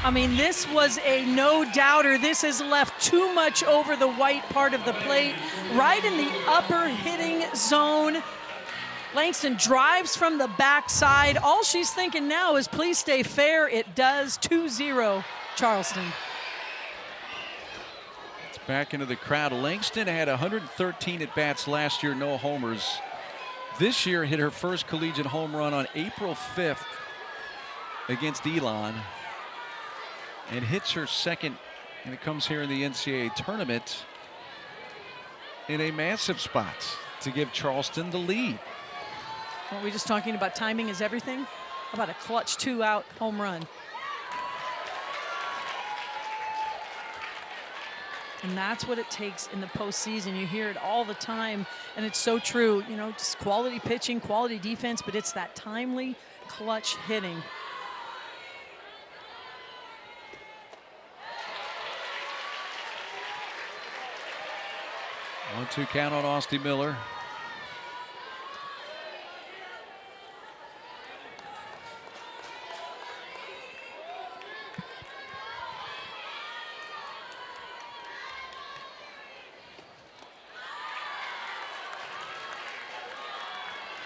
I mean, this was a no-doubter. This has left too much over the white part of the plate, right in the upper hitting zone. Langston drives from the backside. All she's thinking now is please stay fair. It does. 2-0 Charleston. It's back into the crowd. Langston had 113 at-bats last year, no homers. This year hit her first collegiate home run on April 5th against Elon. And hits her second, and it comes here in the NCAA tournament in a massive spot to give Charleston the lead. Weren't we just talking about timing is everything? How about a clutch 2-out home run? And that's what it takes in the postseason. You hear it all the time, and it's so true. You know, just quality pitching, quality defense, but it's that timely clutch hitting. 1-2 count on Austin Miller.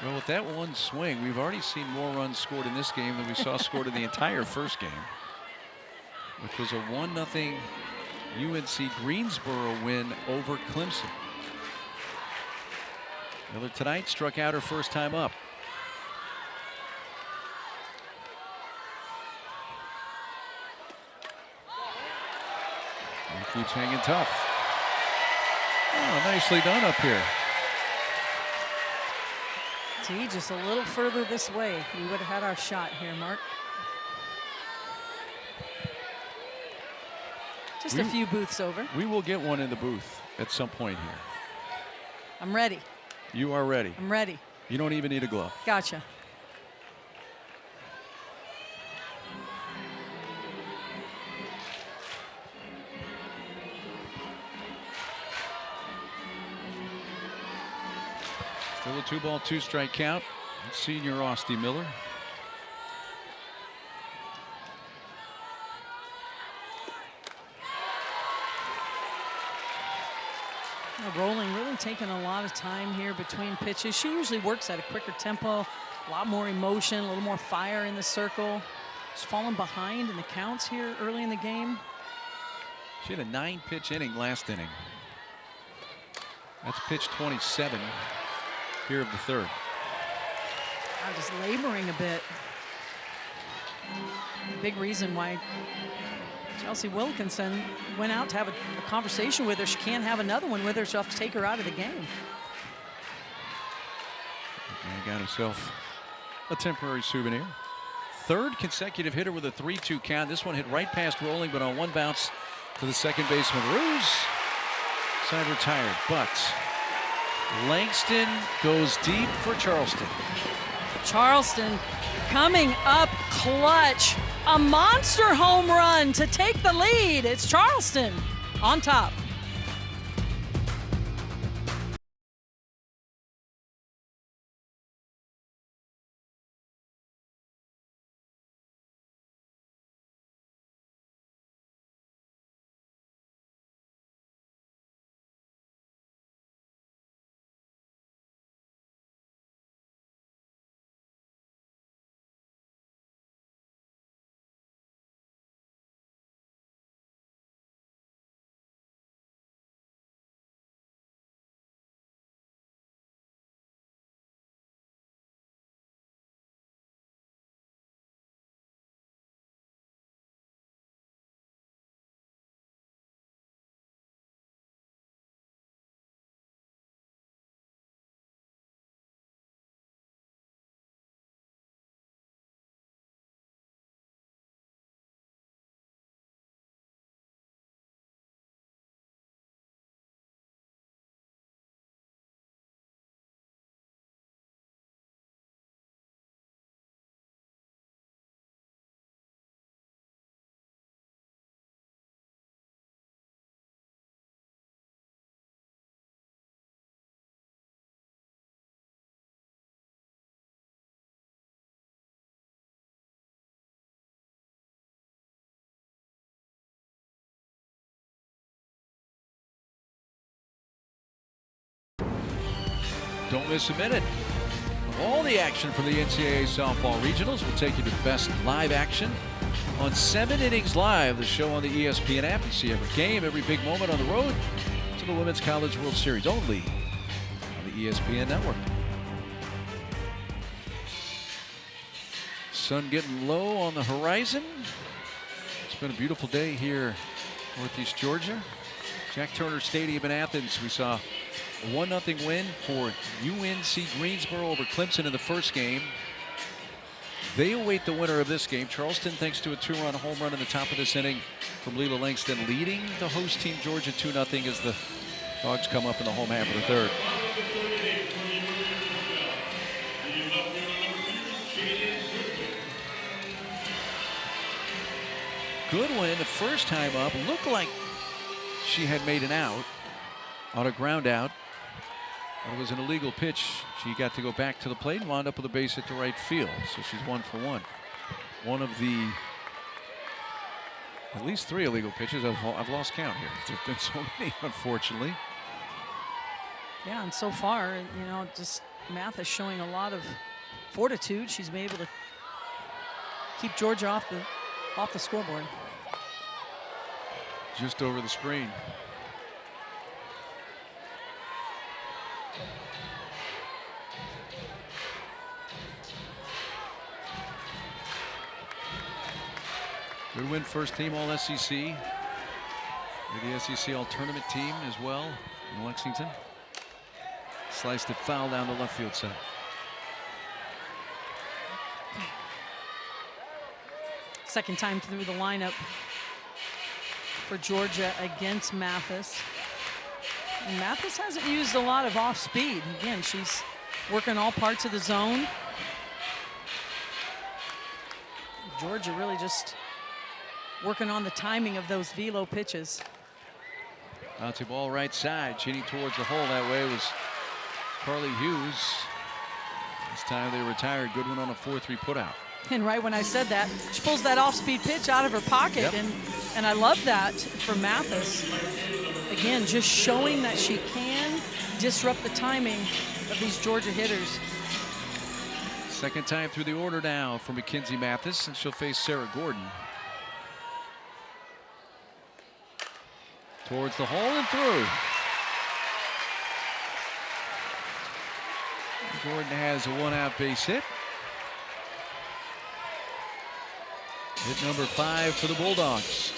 Well, with that one swing, we've already seen more runs scored in this game than we saw scored in the entire first game, which was a 1-0 UNC Greensboro win over Clemson. Miller tonight struck out her first time up. He keeps hanging tough. Oh, nicely done up here. See, just a little further this way, we would have had our shot here, Mark. Just a few booths over. We will get one in the booth at some point here. I'm ready. You are ready. I'm ready. You don't even need a glove. Gotcha. Still a 2-ball, 2-strike count. Senior Austin Miller. Rolling really taking a lot of time here between pitches. She usually works at a quicker tempo, a lot more emotion, a little more fire in the circle. She's fallen behind in the counts here early in the game. She had a 9-pitch inning last inning. That's pitch 27 here of the third. I'm just laboring a bit. Big reason why Chelsea Wilkinson went out to have a conversation with her. She can't have another one with her. She'll have to take her out of the game. And got himself a temporary souvenir. Third consecutive hitter with a 3-2 count. This one hit right past Rolling, but on one bounce to the second baseman. Ruse side retired, but Langston goes deep for Charleston. Charleston coming up clutch. A monster home run to take the lead. It's Charleston on top. Don't miss a minute of all the action from the NCAA softball regionals. We'll take you to the best live action on 7 Innings Live, the show on the ESPN app. You see every game, every big moment on the road to the Women's College World Series, only on the ESPN network. Sun getting low on the horizon. It's been a beautiful day here in Northeast Georgia. Jack Turner Stadium in Athens. We saw a 1-0 win for UNC Greensboro over Clemson in the first game. They await the winner of this game. Charleston, thanks to a 2-run home run in the top of this inning from Leela Langston, leading the host team Georgia 2-0 as the Dogs come up in the home half of the third. Goodwin, the first time up, looked like she had made an out on a ground out. But it was an illegal pitch. She got to go back to the plate and wound up with a base hit to right field. So she's 1 for 1. One of the at least 3 illegal pitches. I've lost count here. There's been so many, unfortunately. Yeah, and so far, you know, just Mathis showing a lot of fortitude. She's been able to keep Georgia off the scoreboard. Just over the screen. Goodwin, first team All SEC. Maybe the SEC All Tournament team as well in Lexington. Sliced it foul down the left field side. Second time through the lineup for Georgia against Mathis. And Mathis hasn't used a lot of off speed. Again, she's working all parts of the zone. Georgia really just working on the timing of those velo pitches. Bouncy ball right side, cheating towards the hole. That way was Carly Hughes. This time they retired Goodwin on a 4-3 putout. And right when I said that, she pulls that off-speed pitch out of her pocket, Yep. and I love that for Mathis. Again, just showing that she can disrupt the timing of these Georgia hitters. Second time through the order now for Mackenzie Mathis, and she'll face Sarah Gordon. Towards the hole and through. Gordon has a 1-out base hit. Hit number 5 for the Bulldogs.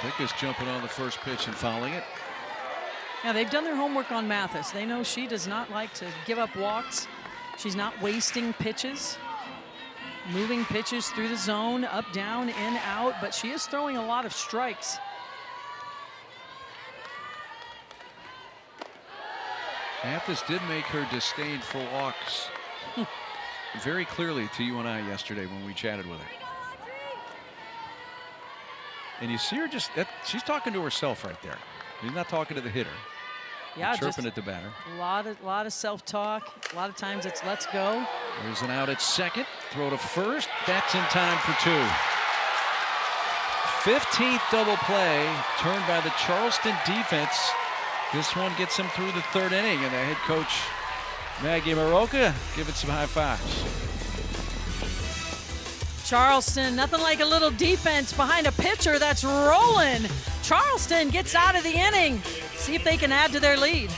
Vickers jumping on the first pitch and fouling it. Yeah, they've done their homework on Mathis. They know she does not like to give up walks. She's not wasting pitches, moving pitches through the zone, up, down, in, out, but she is throwing a lot of strikes. Mathis did make her disdain for walks very clearly to you and I yesterday when we chatted with her. And you see her just, she's talking to herself right there. She's not talking to the hitter. Yeah, Chirping at the batter. A lot of self-talk. A lot of times it's let's go. There's an out at second. Throw to first. That's in time for 2. 15th double play turned by the Charleston defense. This one gets them through the 3rd inning, and the head coach Maggie Maroka giving some high fives. Charleston, nothing like a little defense behind a pitcher that's rolling. Charleston gets out of the inning. See if they can add to their lead.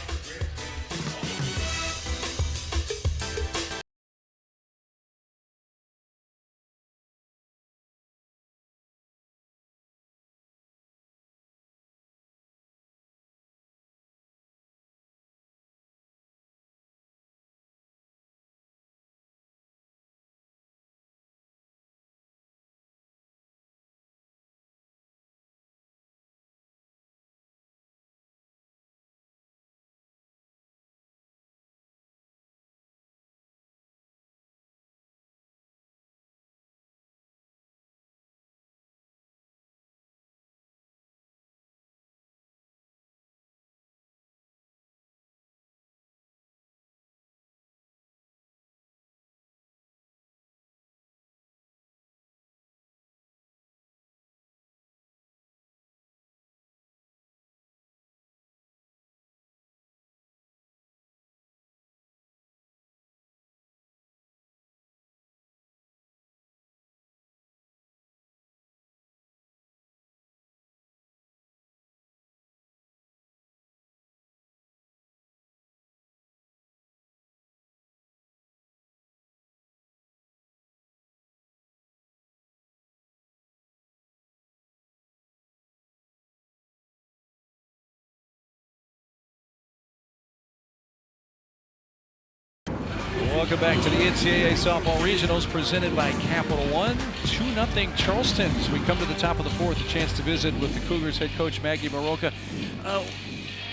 Welcome back to the NCAA Softball Regionals presented by Capital One. 2-0 Charleston. As we come to the top of the fourth, a chance to visit with the Cougars head coach Maggie Maroka.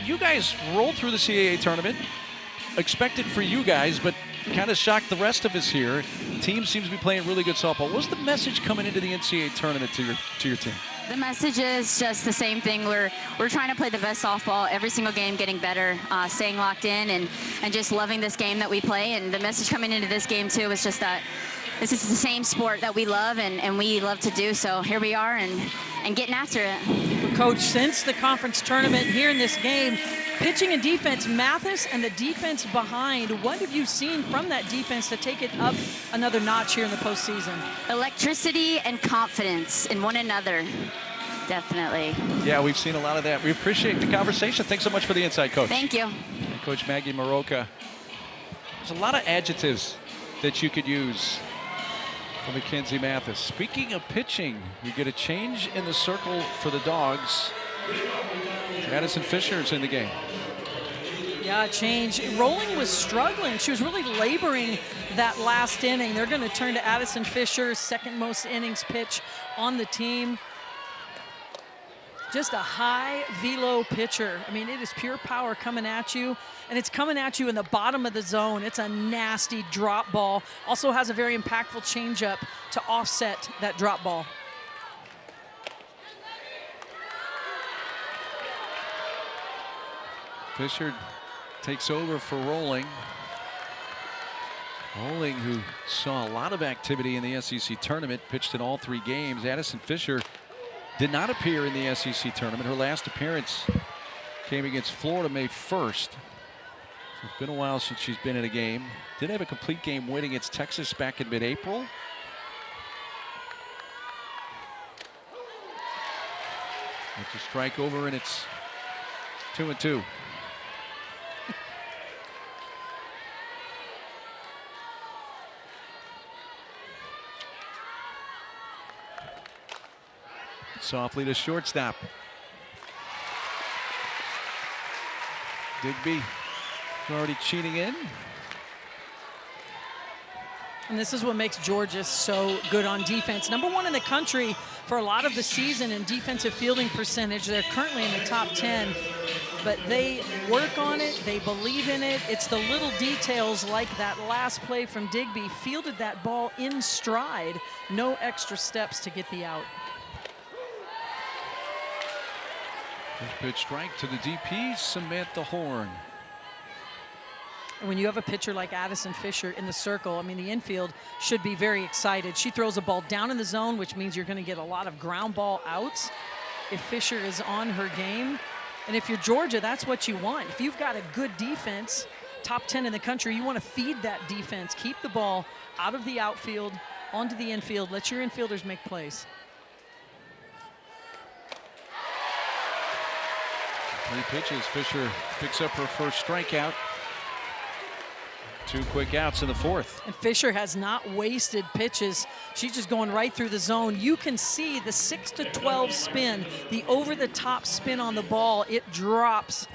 You guys rolled through the CAA tournament. Expected for you guys, but kind of shocked the rest of us here. Team seems to be playing really good softball. What's the message coming into the NCAA tournament to your team? The message is just the same thing. We're trying to play the best softball every single game, getting better, staying locked in, and just loving this game that we play. And the message coming into this game too is just that this is the same sport that we love and we love to do. So here we are and getting after it. Coach, since the conference tournament here in this game, pitching and defense, Mathis and the defense behind, what have you seen from that defense to take it up another notch here in the postseason? Electricity and confidence in one another, definitely. Yeah, we've seen a lot of that. We appreciate the conversation. Thanks so much for the insight, Coach. Thank you. And Coach Maggie Maroka. There's a lot of adjectives that you could use for Mackenzie Mathis. Speaking of pitching, we get a change in the circle for the Dogs. Addison Fisher's in the game. Yeah, change. Rowling was struggling. She was really laboring that last inning. They're going to turn to Addison Fisher, second most innings pitch on the team. Just a high velo pitcher. I mean, it is pure power coming at you, and it's coming at you in the bottom of the zone. It's a nasty drop ball. Also has a very impactful changeup to offset that drop ball. Fisher takes over for Rowling. Rowling, who saw a lot of activity in the SEC tournament, pitched in all 3 games. Addison Fisher did not appear in the SEC tournament. Her last appearance came against Florida May 1st. So it's been a while since she's been in a game. Did have a complete game win against Texas back in mid-April. It's a strike over, and it's 2-2. Softly to shortstop. Digby already cheating in. And this is what makes Georgia so good on defense. Number 1 in the country for a lot of the season in defensive fielding percentage. They're currently in the top 10, but they work on it. They believe in it. It's the little details like that last play from Digby. Fielded that ball in stride. No extra steps to get the out. First pitch strike to the DP, Samantha Horn. And when you have a pitcher like Addison Fisher in the circle, I mean, the infield should be very excited. She throws a ball down in the zone, which means you're going to get a lot of ground ball outs if Fisher is on her game. And if you're Georgia, that's what you want. If you've got a good defense, top 10 in the country, you want to feed that defense. Keep the ball out of the outfield, onto the infield. Let your infielders make plays. 3 pitches. Fisher picks up her first strikeout. 2 quick outs in the 4th. And Fisher has not wasted pitches. She's just going right through the zone. You can see the 6-to-12 spin, the over-the-top spin on the ball. It drops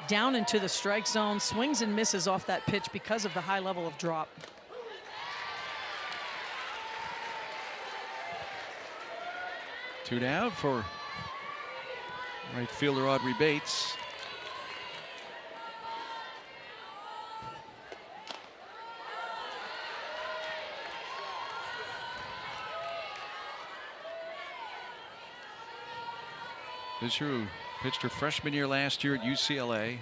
down into the strike zone, swings and misses off that pitch because of the high level of drop. Two down for right fielder Audrey Bates. Fisher, who pitched her freshman year last year at UCLA.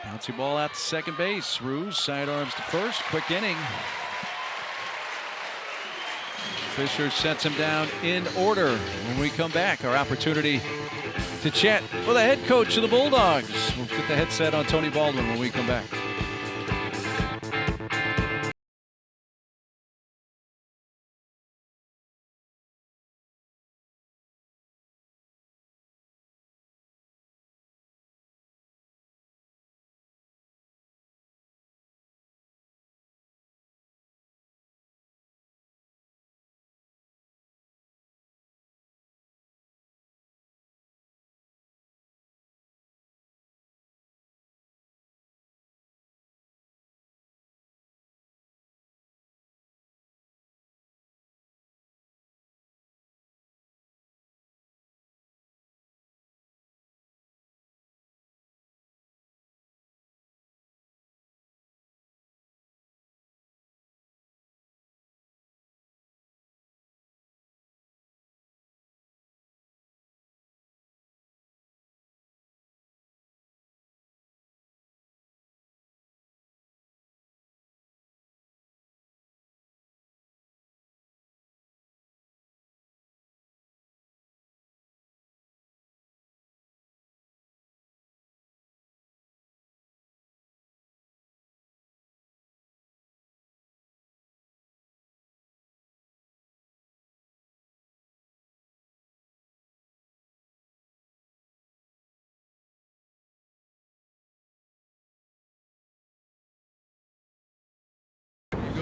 Bouncy ball out to second base. Ruse sidearms to first. Quick inning. Fisher sets him down in order. When we come back, our opportunity to chat with the head coach of the Bulldogs. We'll put the headset on Tony Baldwin when we come back.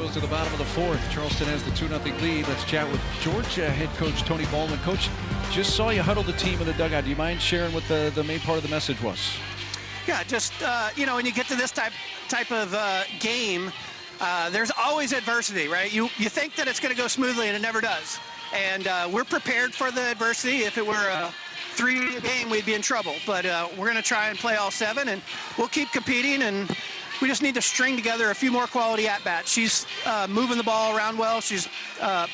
goes to the bottom of the fourth. Charleston has the 2-0 lead. Let's chat with Georgia head coach Tony Baldwin. Coach, just saw you huddle the team in the dugout. Do you mind sharing what the main part of the message was? Yeah, just, when you get to this type of game, there's always adversity, right? You think that it's going to go smoothly, and it never does. And we're prepared for the adversity. If it were a 3 game, we'd be in trouble. But we're going to try and play all 7, and we'll keep competing, and we just need to string together a few more quality at-bats. She's moving the ball around well. She's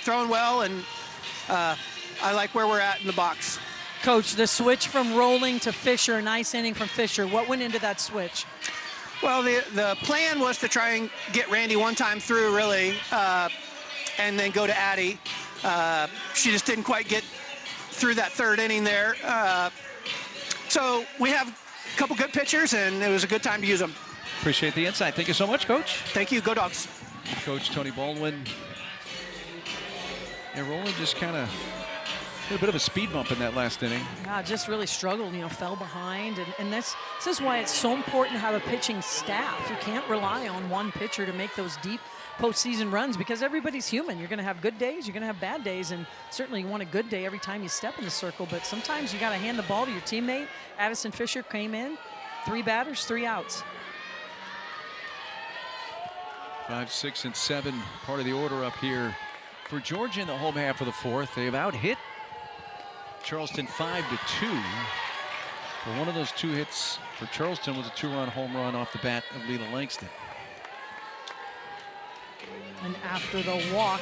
throwing well, and I like where we're at in the box. Coach, the switch from Rolling to Fisher, nice inning from Fisher. What went into that switch? Well, the plan was to try and get Randy one time through, really, and then go to Addie. She just didn't quite get through that 3rd inning there. So we have a couple good pitchers, and it was a good time to use them. Appreciate the insight. Thank you so much, Coach. Thank you. Go Dogs. Coach Tony Baldwin. And Roland just kind of a bit of a speed bump in that last inning. Yeah, just really struggled, fell behind. And this is why it's so important to have a pitching staff. You can't rely on one pitcher to make those deep postseason runs because everybody's human. You're going to have good days, you're going to have bad days, and certainly you want a good day every time you step in the circle, but sometimes you got to hand the ball to your teammate. Addison Fisher came in, 3 batters, 3 outs. 5, 6, and 7, part of the order up here for Georgia in the home half of the 4th. They've out-hit Charleston 5-2. But one of those 2 hits for Charleston was a 2-run home run off the bat of Leland Langston. And after the walk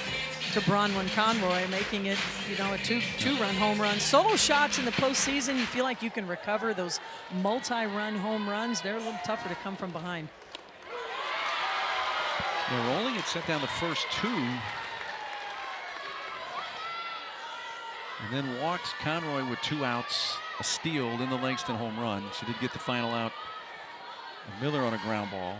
to Bronwyn Conroy, making it, a 2-run home run. Solo shots in the postseason, you feel like you can recover those multi-run home runs. They're a little tougher to come from behind. They're Rolling had set down the first 2. And then walked Conroy with 2 outs, a steal, then the Langston home run. She did get the final out. And Miller on a ground ball.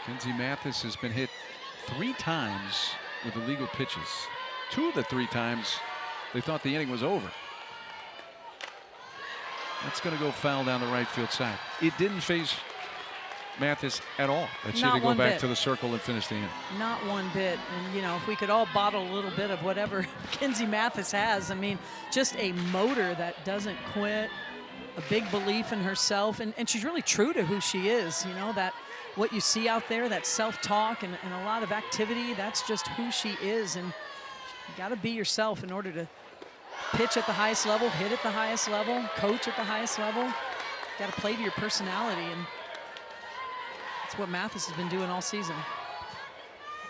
Kenzie Mathis has been hit 3 times with illegal pitches. 2 of the 3 times they thought the inning was over. That's going to go foul down the right field side. It didn't phase Mathis at all. That she had to go back to the circle and finish the inning. Not one bit. And, if we could all bottle a little bit of whatever Kenzie Mathis has. I mean, just a motor that doesn't quit, a big belief in herself. And she's really true to who she is, that what you see out there, that self-talk and a lot of activity, that's just who she is. And you got to be yourself in order to pitch at the highest level, hit at the highest level, coach at the highest level. You got to play to your personality, and that's what Mathis has been doing all season.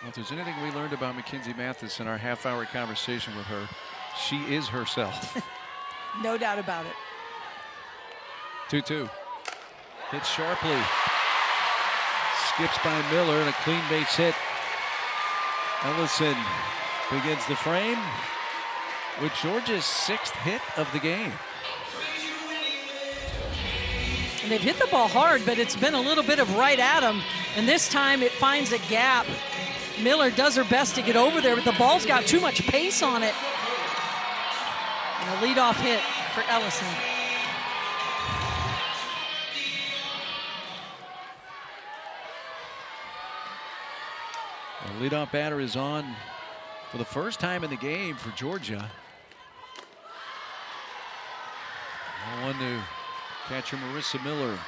Well, if there's anything we learned about Mackenzie Mathis in our half-hour conversation with her, she is herself. No doubt about it. 2-2. Hit sharply. Skips by Miller and a clean base hit. Ellison begins the frame with Georgia's 6th hit of the game. And they've hit the ball hard, but it's been a little bit of right at them. And this time it finds a gap. Miller does her best to get over there, but the ball's got too much pace on it. And a leadoff hit for Ellison. The leadoff batter is on for the first time in the game for Georgia. 1 to catcher Marissa Miller.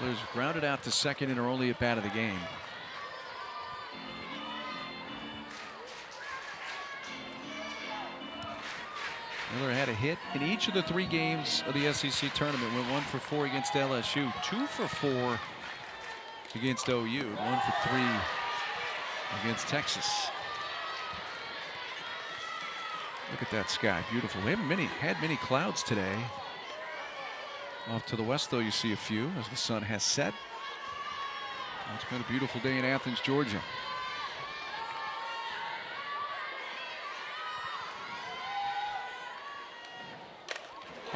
Miller's grounded out to second in her only at bat of the game. Miller had a hit in each of the 3 games of the SEC tournament. Went 1 for 4 against LSU, 2 for 4 against OU, 1 for 3 against Texas. Look at that sky, beautiful. We haven't had many clouds today. Off to the west, though, you see a few as the sun has set. It's been a beautiful day in Athens, Georgia.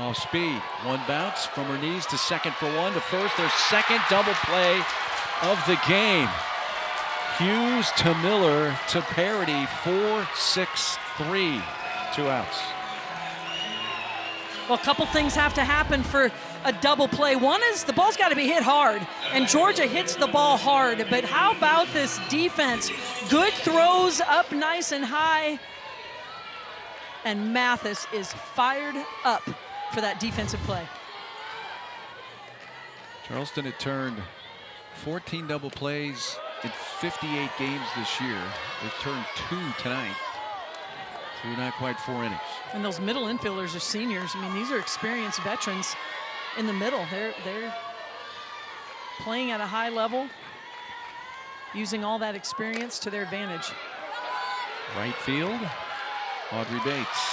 Off speed. One bounce from her knees to second for one to first. Their second double play of the game. Hughes to Miller to Parody. 4-6-3. 2 outs. Well, a couple things have to happen for a double play. One is the ball's got to be hit hard, and Georgia hits the ball hard. But how about this defense? Good throws up nice and high. And Mathis is fired up for that defensive play. Charleston had turned 14 double plays in 58 games this year. They've turned 2 tonight through not quite 4 innings. And those middle infielders are seniors. I mean, these are experienced veterans in the middle. They're playing at a high level, using all that experience to their advantage. Right field, Audrey Bates.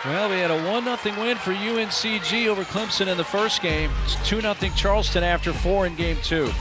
Well, we had a 1-0 win for UNCG over Clemson in the first game. It's 2-0 Charleston after 4 in game 2.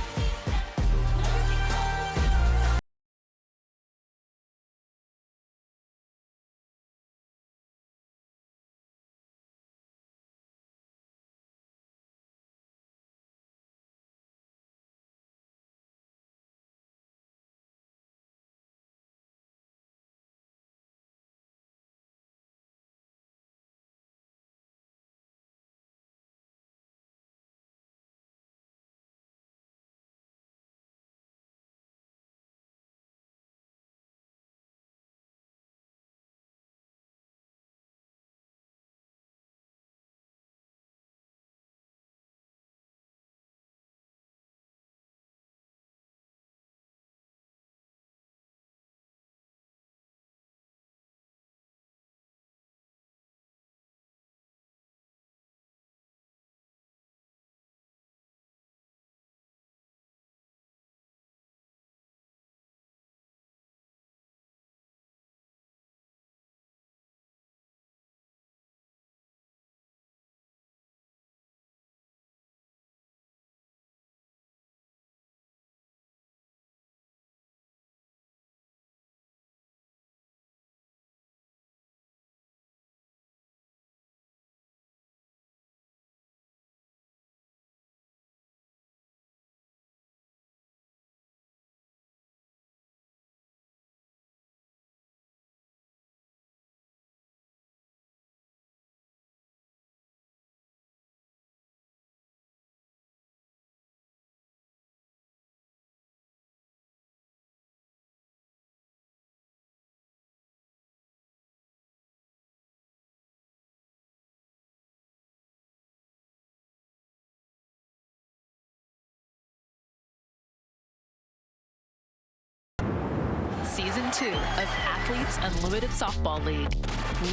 Season 2 of Athletes Unlimited Softball League.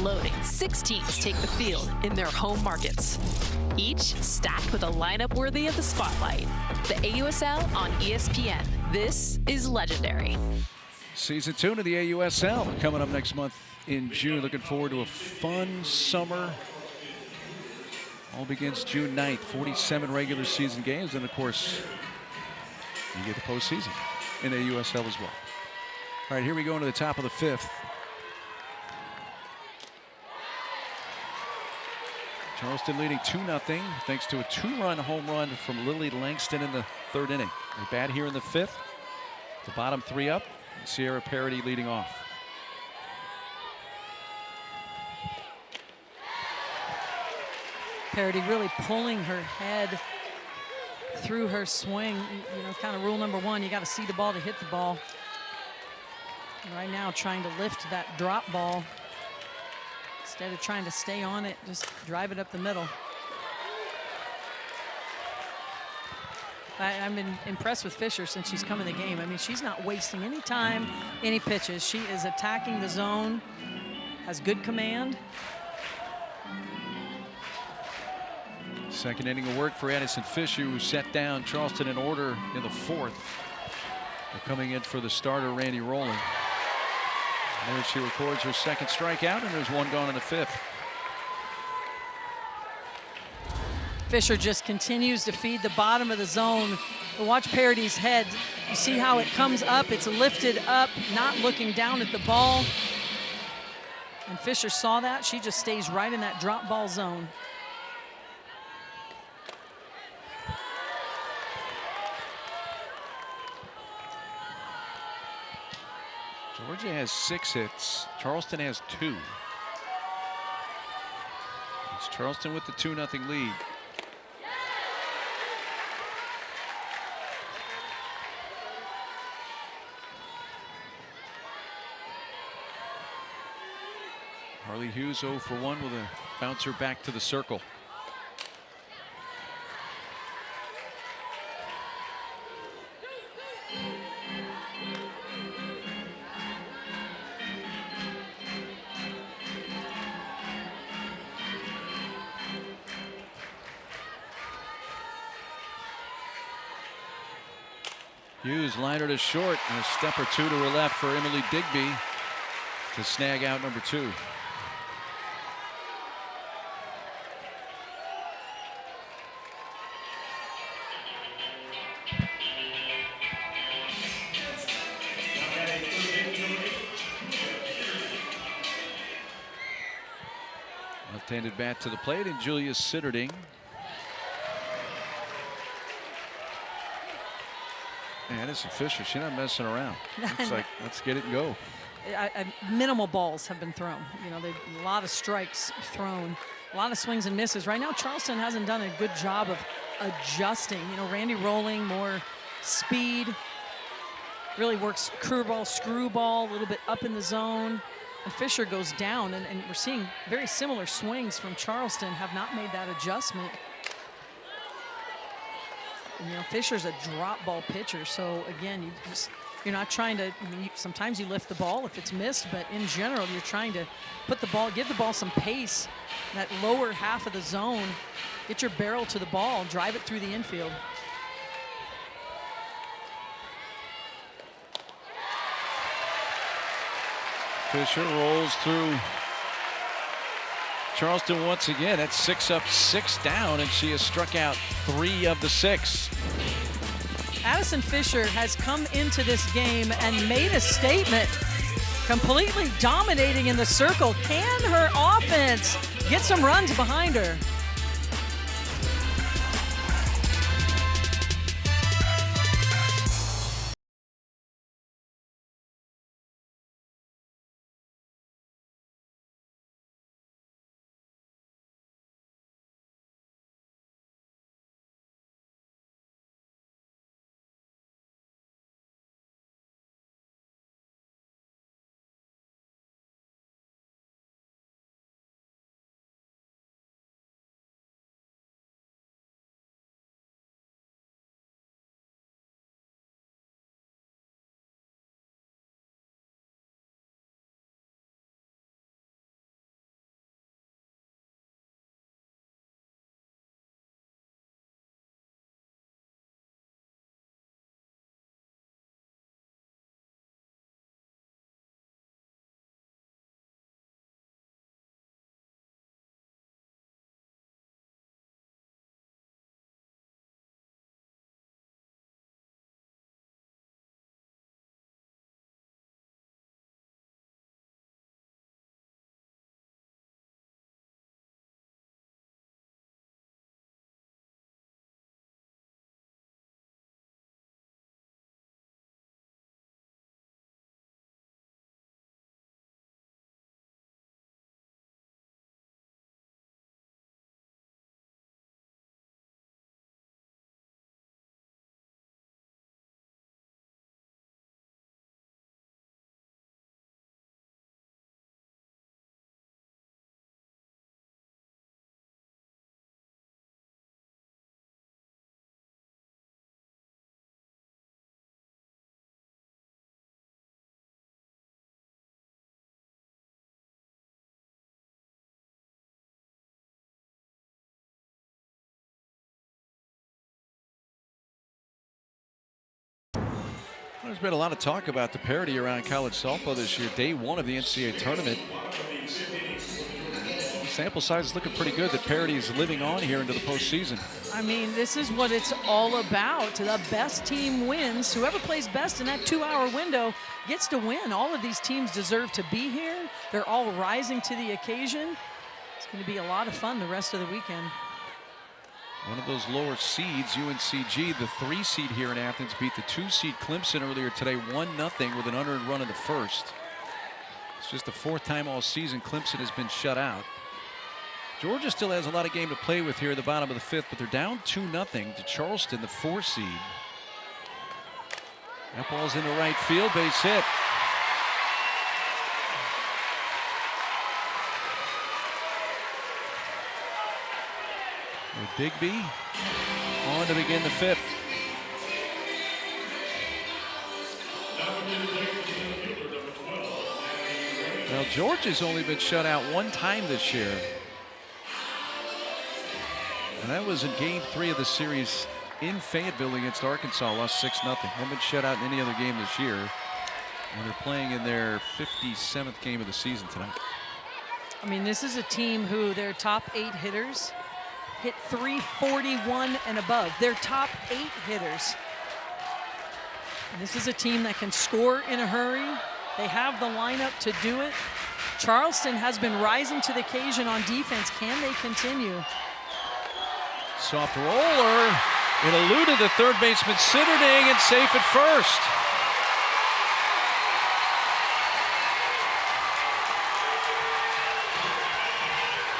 Loading 6 teams take the field in their home markets. Each stacked with a lineup worthy of the spotlight. The AUSL on ESPN. This is legendary. Season 2 of the AUSL coming up next month in June. Looking forward to a fun summer. All begins June 9th. 47 regular season games, and of course, you get the postseason in AUSL as well. All right, here we go into the top of the 5th. Charleston leading 2-0 thanks to a 2-run home run from Lily Langston in the 3rd inning. They bat here in the 5th. The bottom 3 up. Sierra Parody leading off. Parody really pulling her head through her swing. You know, kind of rule number 1, you got to see the ball to hit the ball. Right now trying to lift that drop ball instead of trying to stay on it, just drive it up the middle. I've been impressed with Fisher since she's come in the game. I mean, she's not wasting any time, any pitches. She is attacking the zone, has good command. Second inning of work for Addison Fisher, who set down Charleston in order in the 4th. They're coming in for the starter, Randy Rowland. There she records her 2nd strikeout, and there's 1 gone in the 5th. Fisher just continues to feed the bottom of the zone. But watch Parody's head. You see how it comes up. It's lifted up, not looking down at the ball. And Fisher saw that. She just stays right in that drop ball zone. Georgia has 6 hits. Charleston has 2. It's Charleston with the 2-0 lead. Harley Hughes 0 for 1 with a bouncer back to the circle. Hughes liner to short, and a step or two to her left for Emily Digby to snag out number 2. Left-handed bat to the plate, and Julia Sitterding. Addison Fisher, she's not messing around. It's like, let's get it and go. Minimal balls have been thrown. You know, a lot of strikes thrown, a lot of swings and misses. Right now, Charleston hasn't done a good job of adjusting. You know, Randy Rolling, more speed, really works curveball, screwball, a little bit up in the zone. And Fisher goes down, and we're seeing very similar swings from Charleston, have not made that adjustment. And, you know, Fisher's a drop ball pitcher, so again, you're not trying to. I mean, sometimes you lift the ball if it's missed, but in general, you're trying to put the ball, give the ball some pace, that lower half of the zone, get your barrel to the ball, drive it through the infield. Fisher rolls through Charleston once again. That's 6 up, 6 down, and she has struck out 3 of the 6. Addison Fisher has come into this game and made a statement, completely dominating in the circle. Can her offense get some runs behind her? There's been a lot of talk about the parity around college softball this year. Day 1 of the NCAA tournament. sample size is looking pretty good that parity is living on here into the postseason. I mean, this is what it's all about. The best team wins. Whoever plays best in that 2-hour window gets to win. All of these teams deserve to be here. They're all rising to the occasion. It's going to be a lot of fun the rest of the weekend. One of those lower seeds, UNCG, the 3 seed here in Athens, beat the 2 seed Clemson earlier today 1-0 with an unearned run in the first. It's just the 4th time all season Clemson has been shut out. Georgia still has a lot of game to play with here at the bottom of the 5th, but they're down 2-0 to Charleston, the 4 seed. That ball's into right field, base hit. With Digby on to begin the 5th. Well, Georgia's only been shut out 1 time this year. And that was in game 3 of the series in Fayetteville against Arkansas, lost 6-0. Haven't been shut out in any other game this year. And they're playing in their 57th game of the season tonight. I mean, this is a team who their top 8 hitters hit .341 and above. Their top 8 hitters. And this is a team that can score in a hurry. They have the lineup to do it. Charleston has been rising to the occasion on defense. Can they continue? Soft roller. It eluded the third baseman Sitterding and safe at first.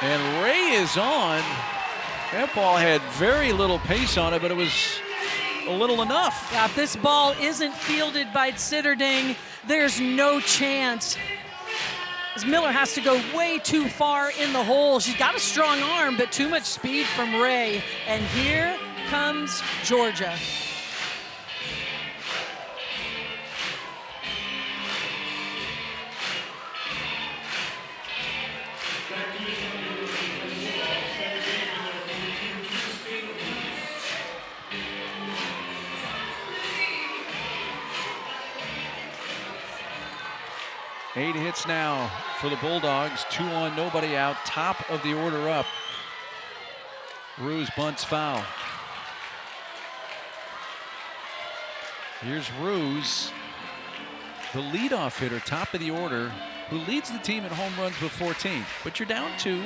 And Ray is on. That ball had very little pace on it, but it was a little enough. Yeah, if this ball isn't fielded by Sitterding, there's no chance. As Miller has to go way too far in the hole. She's got a strong arm, but too much speed from Ray. And here comes Georgia. Eight hits now for the Bulldogs. 2 on, nobody out. Top of the order up. Ruse bunts foul. Here's Ruse, the leadoff hitter, top of the order, who leads the team in home runs with 14. But you're down 2.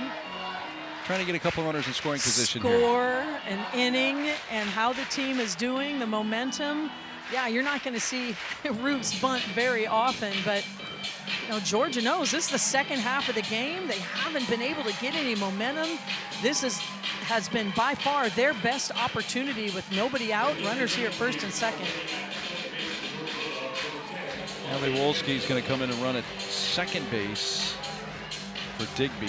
Trying to get a couple runners in scoring position here. Score, an inning, and how the team is doing, the momentum. Yeah, you're not going to see Ruse bunt very often, but you know, Georgia knows this is the second half of the game. They haven't been able to get any momentum. This has been by far their best opportunity with nobody out. Runners here at first and second. Allie Wolski's going to come in and run at second base for Digby.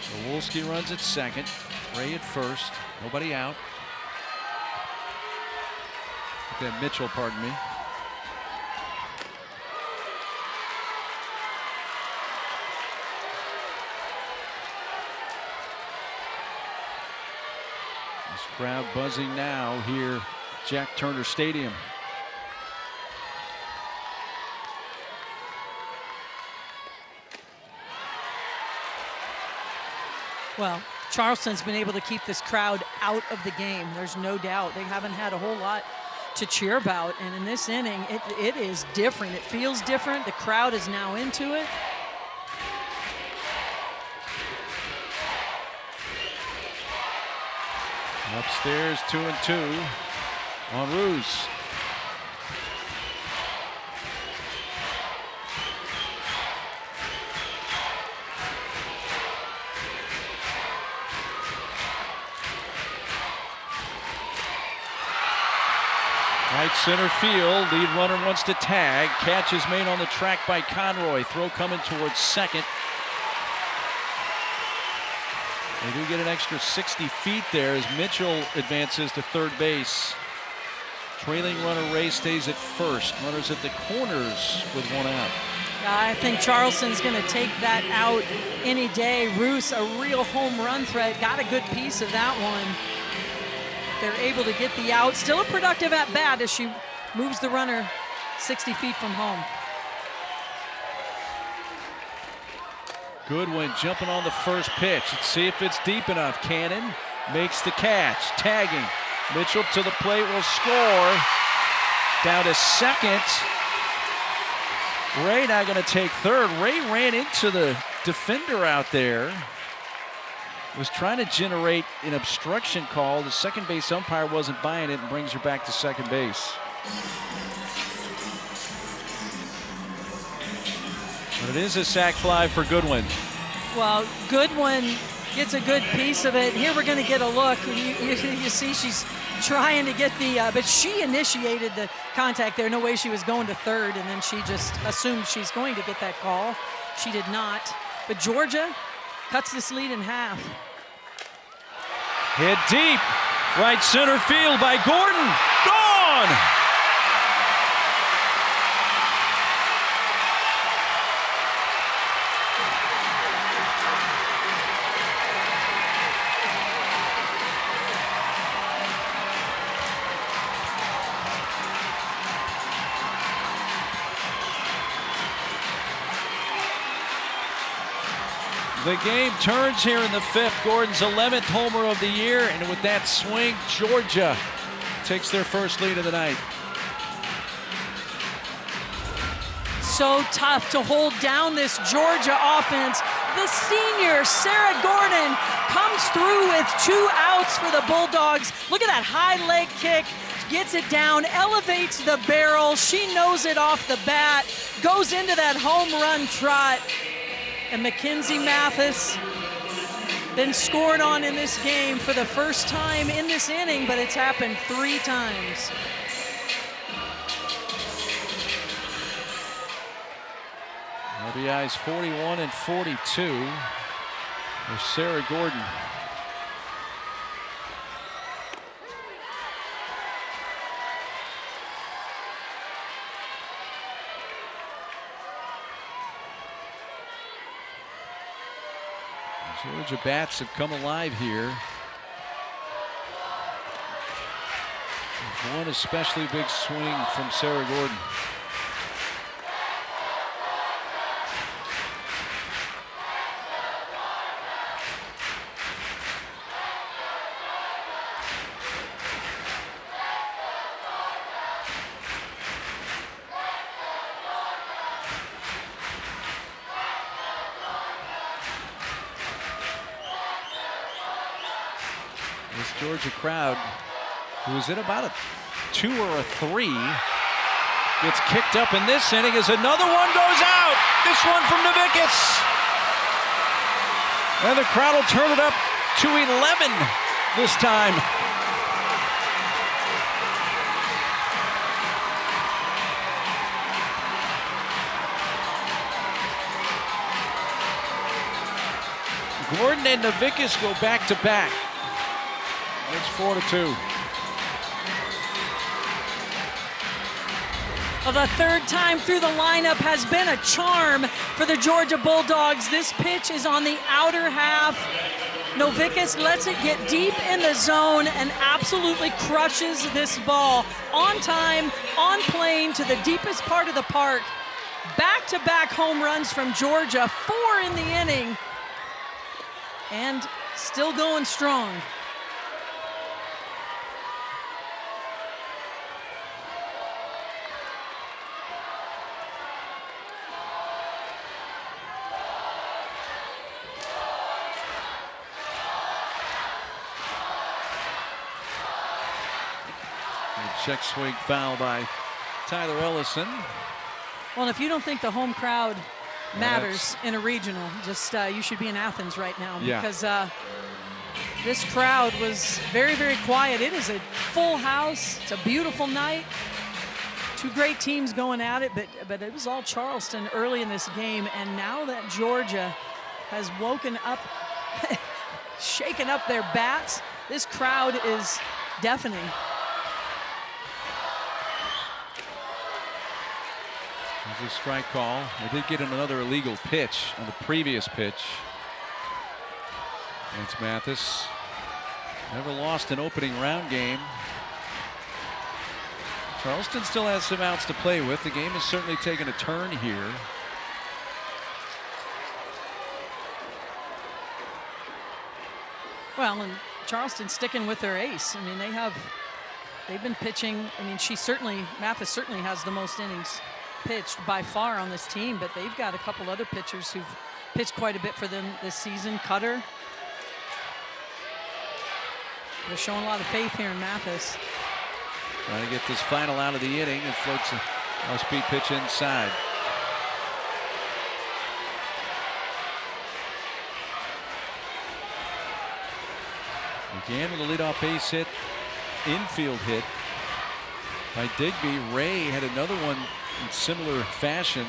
So Wolski runs at second. Ray at first. Nobody out. That Mitchell, pardon me. This crowd buzzing now here, Jack Turner Stadium. Well, Charleston's been able to keep this crowd out of the game. There's no doubt. They haven't had a whole lot to cheer about. And in this inning, it is different. It feels different. The crowd is now into it. Upstairs, 2-2 on Ruse. Right center field, lead runner wants to tag. Catch is made on the track by Conroy. Throw coming towards second. They do get an extra 60 feet there as Mitchell advances to third base. Trailing runner Ray stays at first. Runners at the corners with 1 out. I think Charleston's going to take that out any day. Roos, a real home run threat, got a good piece of that one. They're able to get the out. Still a productive at bat as she moves the runner 60 feet from home. Goodwin jumping on the first pitch. Let's see if it's deep enough. Cannon makes the catch. Tagging. Mitchell to the plate, will score. Down to second. Ray now going to take third. Ray ran into the defender out there. Was trying to generate an obstruction call. The second base umpire wasn't buying it and brings her back to second base. But it is a sac fly for Goodwin. Well, Goodwin gets a good piece of it. Here we're going to get a look. You see she's trying to get the, but she initiated the contact there. No way she was going to third, and then she just assumed she's going to get that call. She did not. But Georgia cuts this lead in half. Hit deep. Right center field by Gordon. Gone! The game turns here in the fifth. Gordon's 11th homer of the year, and with that swing, Georgia takes their first lead of the night. So tough to hold down this Georgia offense. The senior, Sarah Gordon, comes through with 2 outs for the Bulldogs. Look at that high leg kick. Gets it down, elevates the barrel. She knows it off the bat, goes into that home run trot. And Mackenzie Mathis been scored on in this game for the first time in this inning, but it's happened 3 times. RBIs 41 and 42 for Sarah Gordon. Georgia bats have come alive here. One especially big swing from Sarah Gordon. This Georgia crowd, who's in about a 2 or a 3, gets kicked up in this inning as another one goes out. This one from Novikis. And the crowd will turn it up to 11 this time. Gordon and Novikis go back to back. It's 4-2. Well, the third time through the lineup has been a charm for the Georgia Bulldogs. This pitch is on the outer half. Novikis lets it get deep in the zone and absolutely crushes this ball. On time, on plane to the deepest part of the park. Back-to-back home runs from Georgia, 4 in the inning, and still going strong. Check swing foul by Tyler Ellison. Well, and if you don't think the home crowd matters in a regional, just you should be in Athens right now, because this crowd was very, very quiet. It is a full house. It's a beautiful night. 2 great teams going at it, but it was all Charleston early in this game, and now that Georgia has woken up, shaken up their bats, this crowd is deafening. There's a strike call. They did get another illegal pitch on the previous pitch. It's Mathis. Never lost an opening round game. Charleston still has some outs to play with. The game has certainly taken a turn here. Well, and Charleston sticking with their ace. I mean, they've been pitching. I mean, Mathis certainly has the most innings pitched by far on this team, but they've got a couple other pitchers who've pitched quite a bit for them this season. Cutter. They're showing a lot of faith here in Mathis. Trying to get this final out of the inning and floats a off-speed pitch inside. Began with a leadoff base hit, infield hit by Digby. Ray had another one in similar fashion.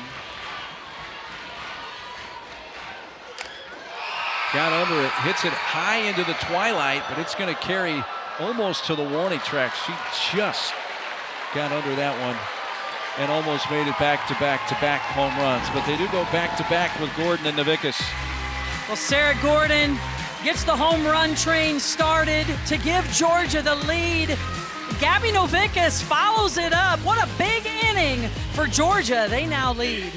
Got under it, hits it high into the twilight, but it's going to carry almost to the warning track. She just got under that one and almost made it back-to-back home runs. But they do go back-to-back with Gordon and Novickis. Well, Sarah Gordon gets the home run train started to give Georgia the lead. Gabby Novickis follows it up. What a big inning for Georgia. They now lead.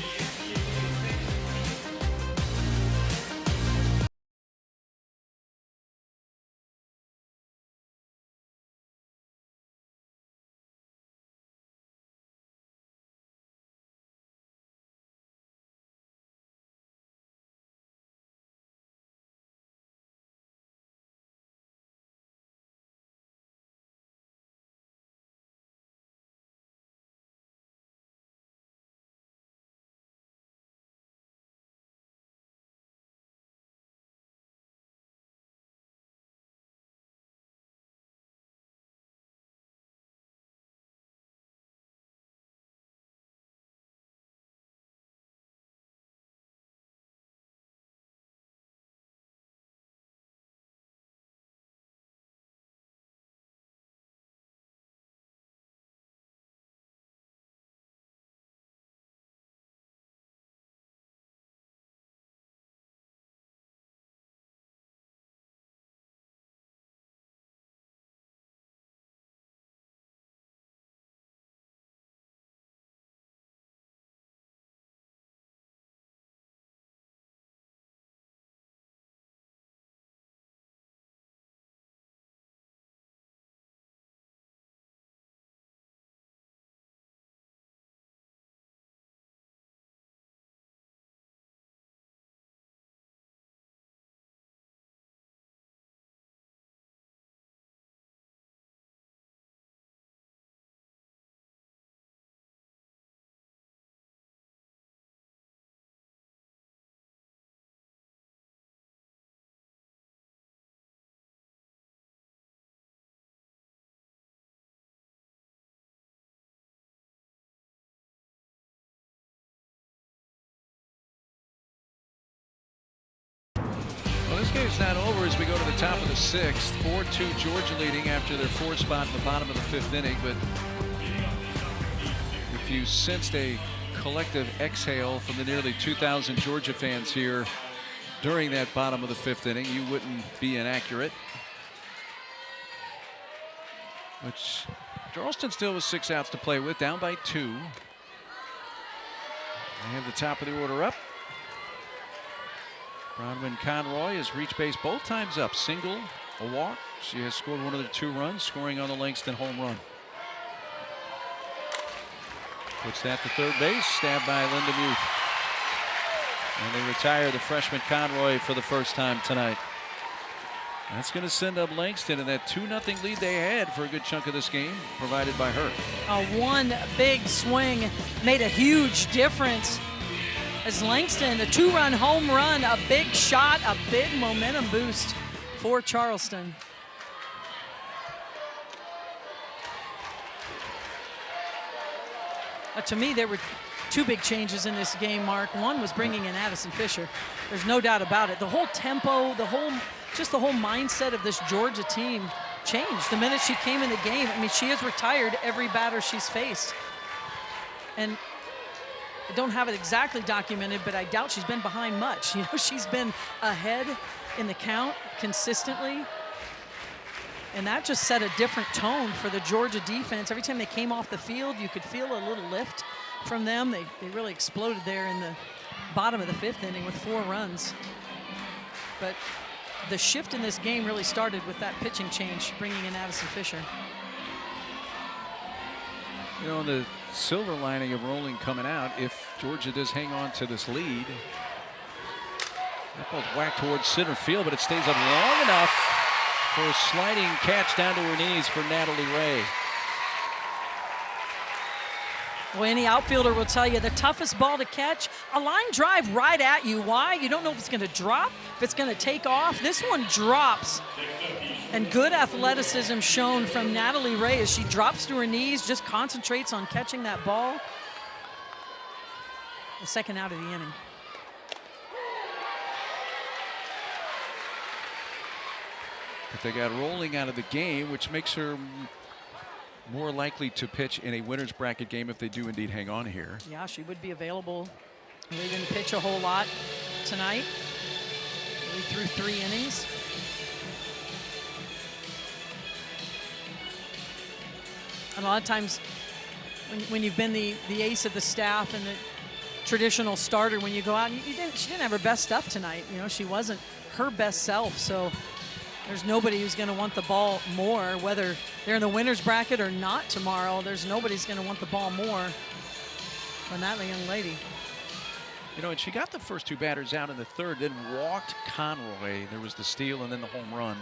This game's not over as we go to the top of the sixth. 4-2 Georgia leading after their fourth spot in the bottom of the fifth inning. But if you sensed a collective exhale from the nearly 2,000 Georgia fans here during that bottom of the fifth inning, you wouldn't be inaccurate. Which Charleston still with 6 outs to play with, down by 2. They have the top of the order up. Bronwyn Conroy has reached base both times up. Single, a walk. She has scored one of the 2 runs, scoring on the Langston home run. Puts that to third base, stabbed by Linda Muth. And they retire the freshman Conroy for the first time tonight. That's going to send up Langston in that 2-0 lead they had for a good chunk of this game, provided by her. One big swing made a huge difference. As Langston, a 2-run home run, a big shot, a big momentum boost for Charleston. To me, there were 2 big changes in this game, Mark. One was bringing in Addison Fisher. There's no doubt about it. The whole tempo, the whole mindset of this Georgia team changed the minute she came in the game. I mean, she has retired every batter she's faced. And I don't have it exactly documented, but I doubt she's been behind much. You know, she's been ahead in the count consistently. And that just set a different tone for the Georgia defense. Every time they came off the field, you could feel a little lift from them. They really exploded there in the bottom of the 5th inning with 4 runs. But the shift in this game really started with that pitching change, bringing in Addison Fisher. You know, the silver lining of Rolling coming out, if Georgia does hang on to this lead, that ball's whacked towards center field, but it stays up long enough for a sliding catch down to her knees for Natalie Ray. Well, any outfielder will tell you the toughest ball to catch, a line drive right at you. Why? You don't know if it's going to drop, if it's going to take off. This one drops. And good athleticism shown from Natalie Ray as she drops to her knees, just concentrates on catching that ball. The second out of the inning. But they got Rolling out of the game, which makes her more likely to pitch in a winner's bracket game if they do indeed hang on here. Yeah, she would be available. They didn't pitch a whole lot tonight. We threw 3 innings. And a lot of times when you've been the ace of the staff and the traditional starter, when you go out, she didn't have her best stuff tonight. You know, she wasn't her best self, so there's nobody who's going to want the ball more, whether they're in the winner's bracket or not tomorrow. There's nobody's going to want the ball more than that young lady. You know, and she got the first 2 batters out in the 3rd, then walked Conroy. There was the steal and then the home run.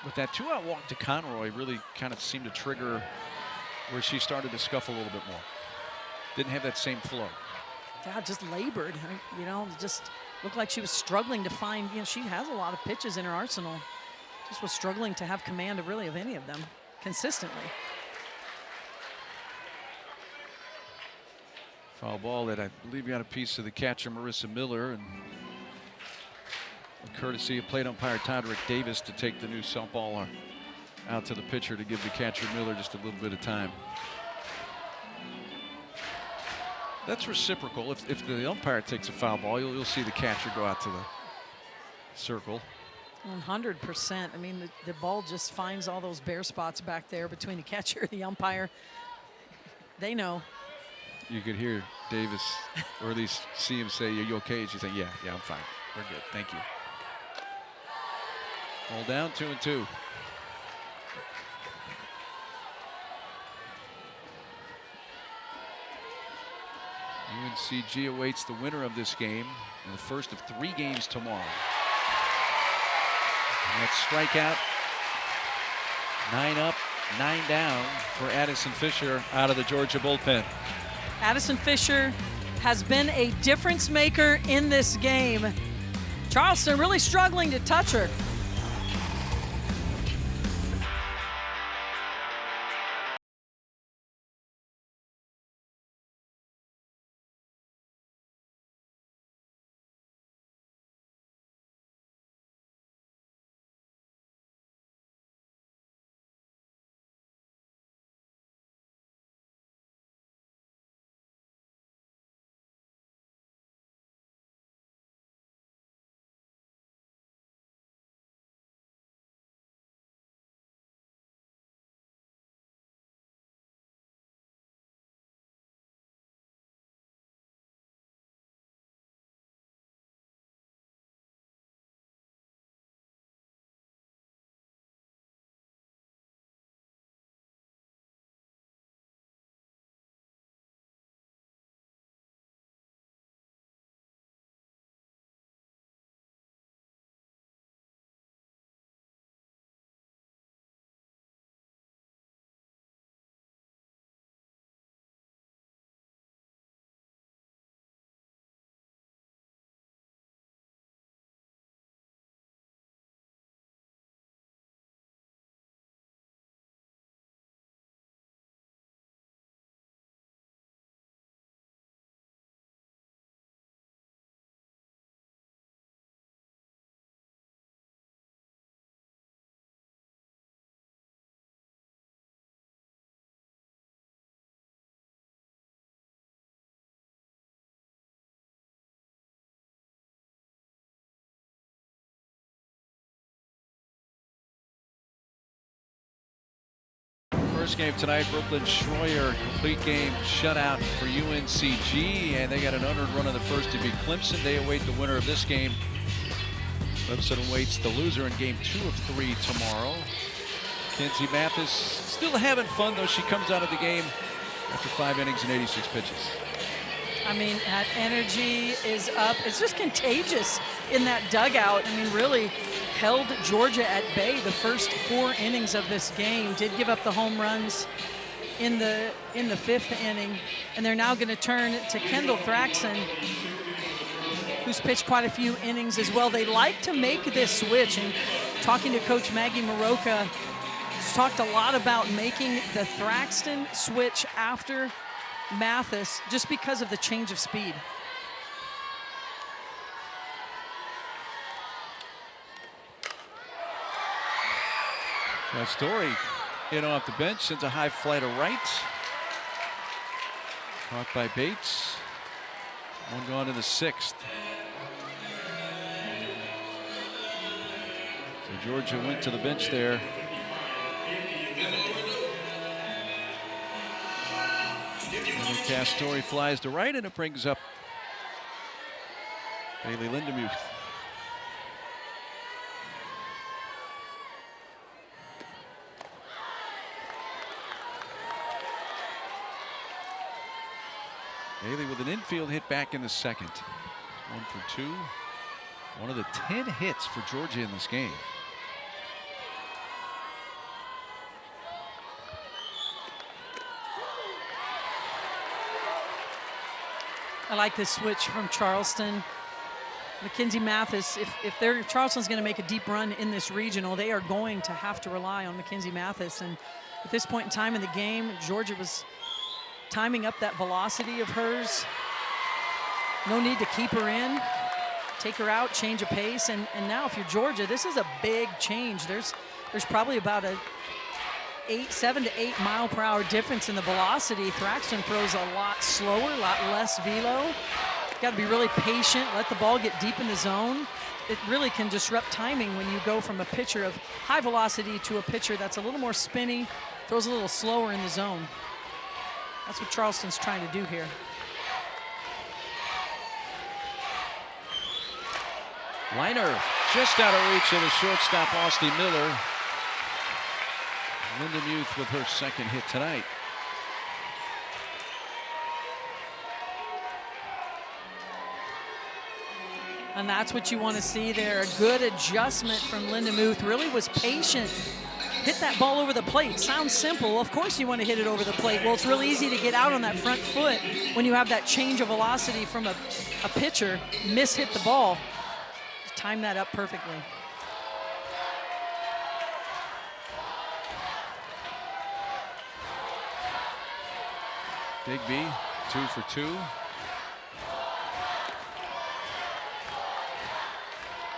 But that 2-out walk to Conroy really kind of seemed to trigger where she started to scuffle a little bit more. Didn't have that same flow. Yeah, just labored. You know, just looked like she was struggling to find, you know, she has a lot of pitches in her arsenal. Just was struggling to have command of really of any of them consistently. Foul ball that I believe got a piece of the catcher, Marissa Miller, and courtesy of plate umpire Todrick Davis to take the new softball out to the pitcher to give the catcher Miller just a little bit of time. That's reciprocal. If the umpire takes a foul ball, you'll see the catcher go out to the circle. 100%. I mean, the ball just finds all those bare spots back there between the catcher and the umpire. They know. You could hear Davis, or at least see him say, "Are you okay?" She's saying, "Yeah, I'm fine. We're good. Thank you." All down, 2-2. UNCG awaits the winner of this game in the first of 3 games tomorrow. And that strikeout, 9 up, 9 down for Addison Fisher out of the Georgia bullpen. Addison Fisher has been a difference maker in this game. Charleston really struggling to touch her. first game tonight, Brooklyn Schroyer, complete game shutout for UNCG, and they got an unearned run in the first to beat Clemson. They await the winner of this game. Clemson awaits the loser in game 2 of 3 tomorrow. Kenzie Mathis still having fun, though. She comes out of the game after 5 innings and 86 pitches. I mean, that energy is up. It's just contagious in that dugout. I mean, really held Georgia at bay the first 4 innings of this game. Did give up the home runs in the 5th inning, and they're now going to turn to Kendall Thraxton, who's pitched quite a few innings as well. They like to make this switch, and talking to Coach Maggie Maroka, she's talked a lot about making the Thraxton switch after Mathis just because of the change of speed. That Story, off the bench, sends a high fly to right. Caught by Bates. One gone in the 6th. So Georgia went to the bench there. And Castori flies to right, and it brings up Bailey Lindemuth. Bailey with an infield hit back in the 2nd. 1 for 2. One of the 10 hits for Georgia in this game. I like this switch from Charleston. Mackenzie Mathis, if Charleston's going to make a deep run in this regional, they are going to have to rely on Mackenzie Mathis. And at this point in time in the game, Georgia was timing up that velocity of hers. No need to keep her in. Take her out, change a pace. And now if you're Georgia, this is a big change. There's probably about a 7 to 8 mile per hour difference in the velocity. Thraxton throws a lot slower, a lot less velo. Got to be really patient, let the ball get deep in the zone. It really can disrupt timing when you go from a pitcher of high velocity to a pitcher that's a little more spinny, throws a little slower in the zone. That's what Charleston's trying to do here. Liner just out of reach of the shortstop, Austin Miller. Lindemuth with her 2nd hit tonight. And that's what you want to see there. A good adjustment from Lindemuth. Really was patient. Hit that ball over the plate. Sounds simple. Of course you want to hit it over the plate. Well, it's real easy to get out on that front foot when you have that change of velocity from a pitcher. Hit the ball. Time that up perfectly. Digby, 2 for 2.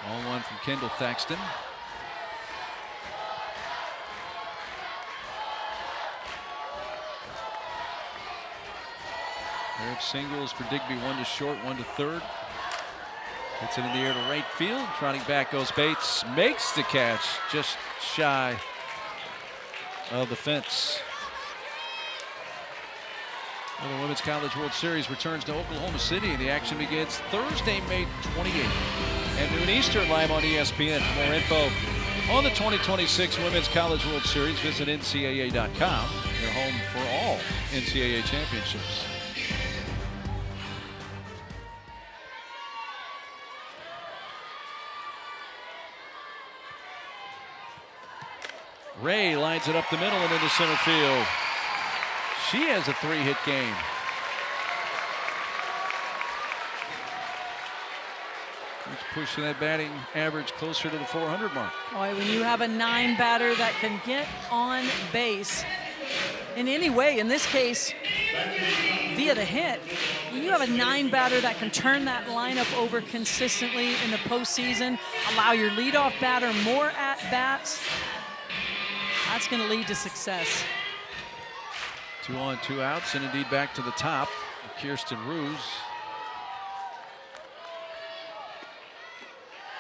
0-1 from Kendall Thaxton. Pair of singles for Digby, 1 to short, 1 to 3rd. Hits it in the air to right field. Trotting back goes Bates. Makes the catch just shy of the fence. Well, the Women's College World Series returns to Oklahoma City, and the action begins Thursday, May 28th at noon Eastern, live on ESPN. For more info on the 2026 Women's College World Series, visit NCAA.com. Your home for all NCAA championships. Ray lines it up the middle and into center field. She has a 3-hit game. It's pushing that batting average closer to the 400 mark. Boy, when you have a 9 batter that can get on base in any way, in this case, via the hit, when you have a 9 batter that can turn that lineup over consistently in the postseason, allow your leadoff batter more at-bats, that's going to lead to success. 2 on, 2 outs, and indeed back to the top. Kirsten Ruse.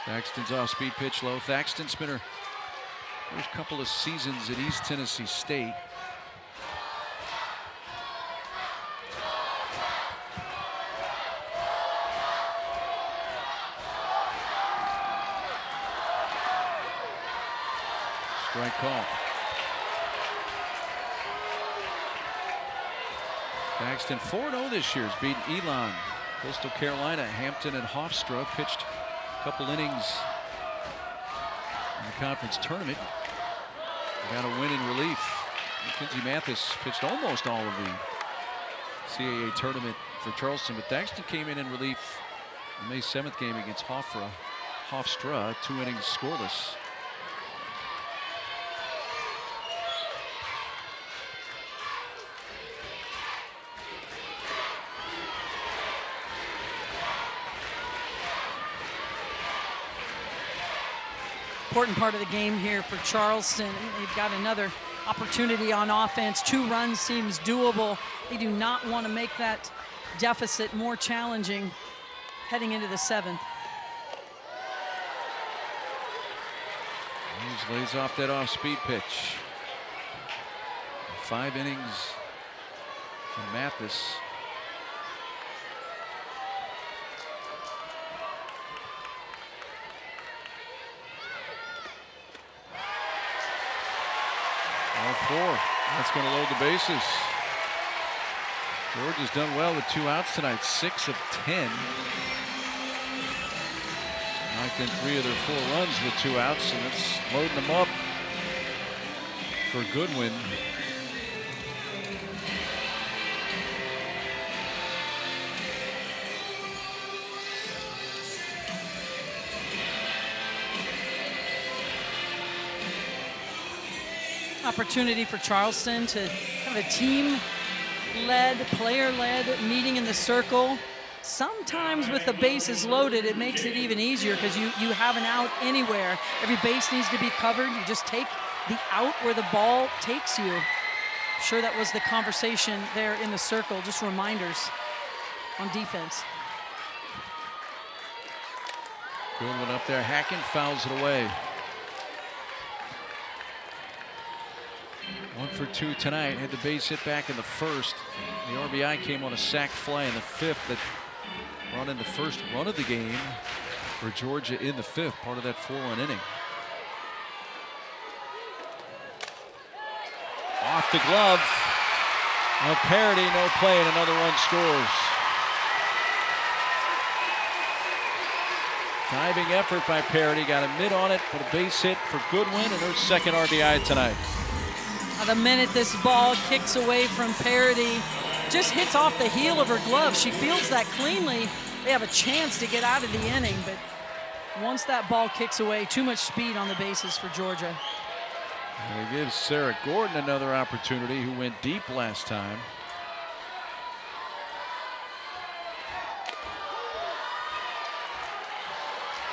Thaxton's off-speed pitch low. Thaxton spent her first couple of seasons at East Tennessee State. Strike call. Daxton 4-0 this year. Has beaten Elon, Coastal Carolina, Hampton, and Hofstra. Pitched a couple innings in the conference tournament. Got a win in relief. Mackenzie Mathis pitched almost all of the CAA tournament for Charleston, but Daxton came in relief in the May 7th game against Hofstra, 2 innings scoreless. Important part of the game here for Charleston. They've got another opportunity on offense. 2 runs seems doable. They do not want to make that deficit more challenging heading into the 7th. He lays off that off-speed pitch. 5 innings from Mathis. All 4. That's going to load the bases. Georgia's done well with 2 outs tonight, 6 of 10. Knocked in 3 of their 4 runs with 2 outs, and it's loading them up for Goodwin. Opportunity for Charleston to have a team-led, player-led meeting in the circle. Sometimes with the bases loaded, it makes it even easier because you have an out anywhere. Every base needs to be covered. You just take the out where the ball takes you. I'm sure that was the conversation there in the circle. Just reminders on defense. Goodwin up there, hacking, fouls it away. 1 for 2 tonight. Had the base hit back in the 1st. The RBI came on a sac fly in the 5th that brought in the first run of the game for Georgia in the 5th, part of that 4-run inning. Off the glove of Parody, no play, and another run scores. Diving effort by Parody, got a mid on it, put a base hit for Goodwin and her 2nd RBI tonight. The minute this ball kicks away from Parody, just hits off the heel of her glove. She fields that cleanly. They have a chance to get out of the inning, but once that ball kicks away, too much speed on the bases for Georgia. And it gives Sarah Gordon another opportunity, who went deep last time.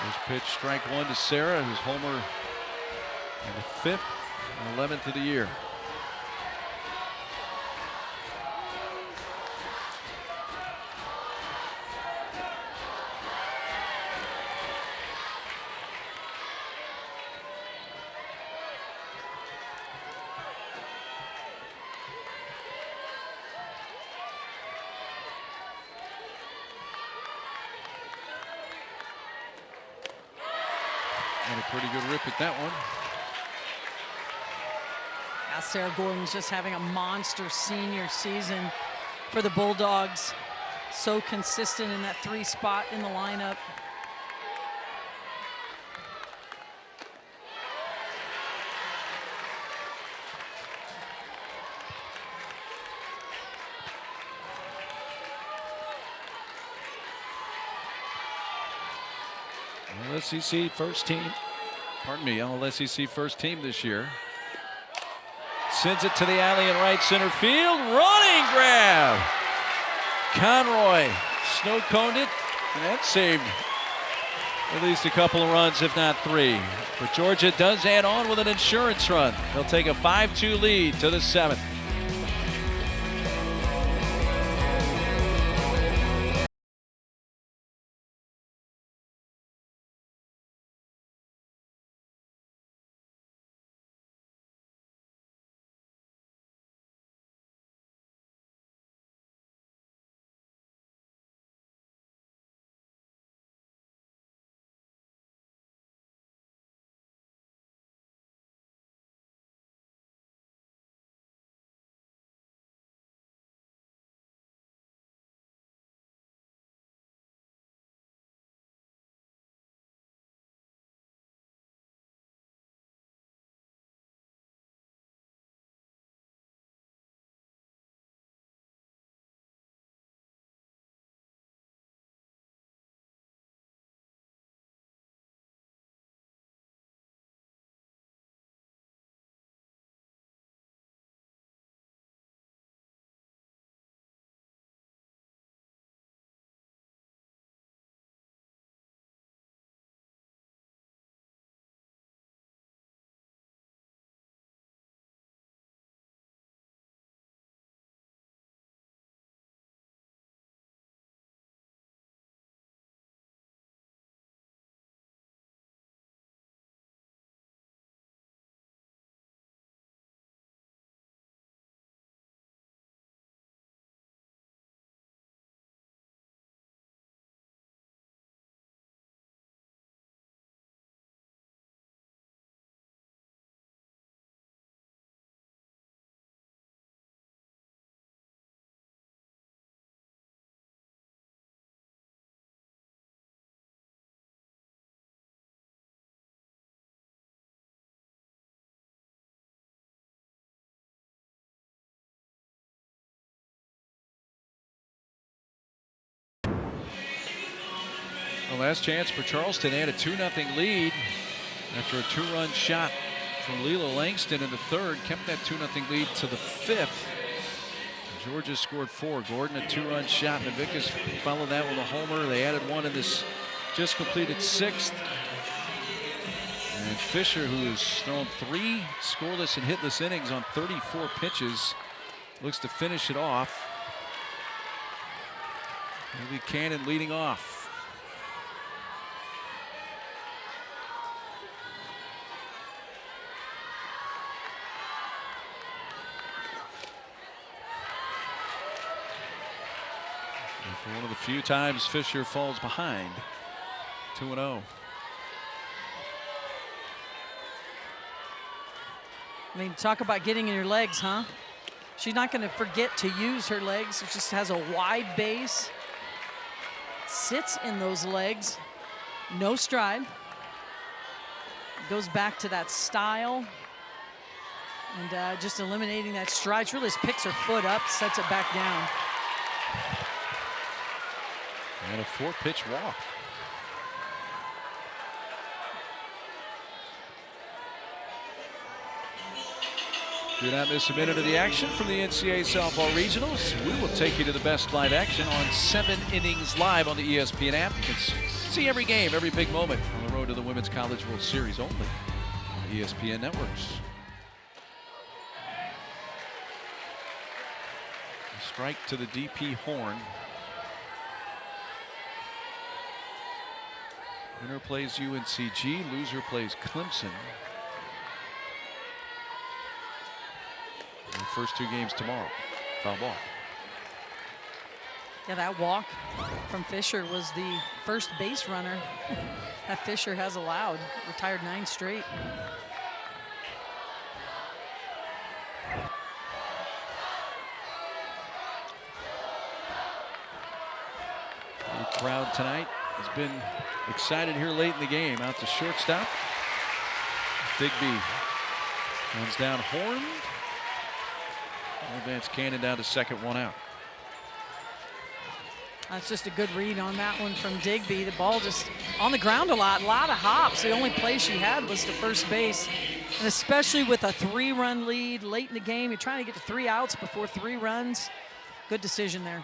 First pitch, strike 1 to Sarah, who's homer in the 5th and 11th of the year. And a pretty good rip at that one. Now Sarah Gordon's just having a monster senior season for the Bulldogs. So consistent in that 3 spot in the lineup. SEC first team. Pardon me, All-SEC first team this year. Sends it to the alley in right center field. Running grab. Conroy snow-coned it, and that saved at least a couple of runs, if not 3. But Georgia does add on with an insurance run. They'll take a 5-2 lead to the 7th. Well, last chance for Charleston. They had a 2-0 lead after a 2-run shot from Leela Langston in the third. Kept that 2-0 lead to the fifth. Georgia scored 4. Gordon a 2-run shot. Navickas followed that with a homer. They added one in this just completed sixth. And Fisher, who's thrown 3 scoreless and hitless innings on 34 pitches, looks to finish it off. Maybe Cannon leading off. And for one of the few times Fisher falls behind. 2-0. I mean, talk about getting in your legs, huh? She's not going to forget to use her legs. It just has a wide base. Sits in those legs. No stride. Goes back to that style. And just eliminating that stride. She really just picks her foot up, sets it back down. And a 4-pitch walk. Do not miss a minute of the action from the NCAA Softball Regionals. We will take you to the best live action on 7 Innings Live on the ESPN app. You can see every game, every big moment on the road to the Women's College World Series only on the ESPN networks. A strike to the DP horn. Winner plays UNCG, loser plays Clemson. The first 2 games tomorrow. Foul ball. Yeah, that walk from Fisher was the first base runner that Fisher has allowed. Retired 9 straight. The crowd tonight has been excited here late in the game. Out to shortstop. Bigby runs down Horn. Advance Cannon down to second, 1 out. That's just a good read on that one from Digby. The ball just on the ground a lot of hops. The only play she had was to first base. And especially with a 3-run lead late in the game, you're trying to get to 3 outs before 3 runs. Good decision there.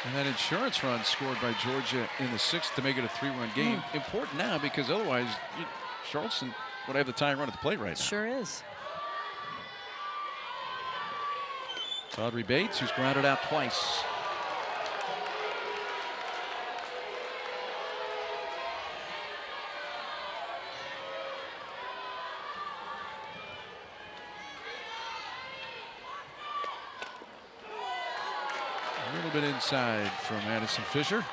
And that insurance run scored by Georgia in the 6th to make it a 3-run game. Important now because otherwise Charleston would have the tying run at the plate right now. Sure is. Audrey Bates, who's grounded out twice. A little bit inside from Addison Fisher.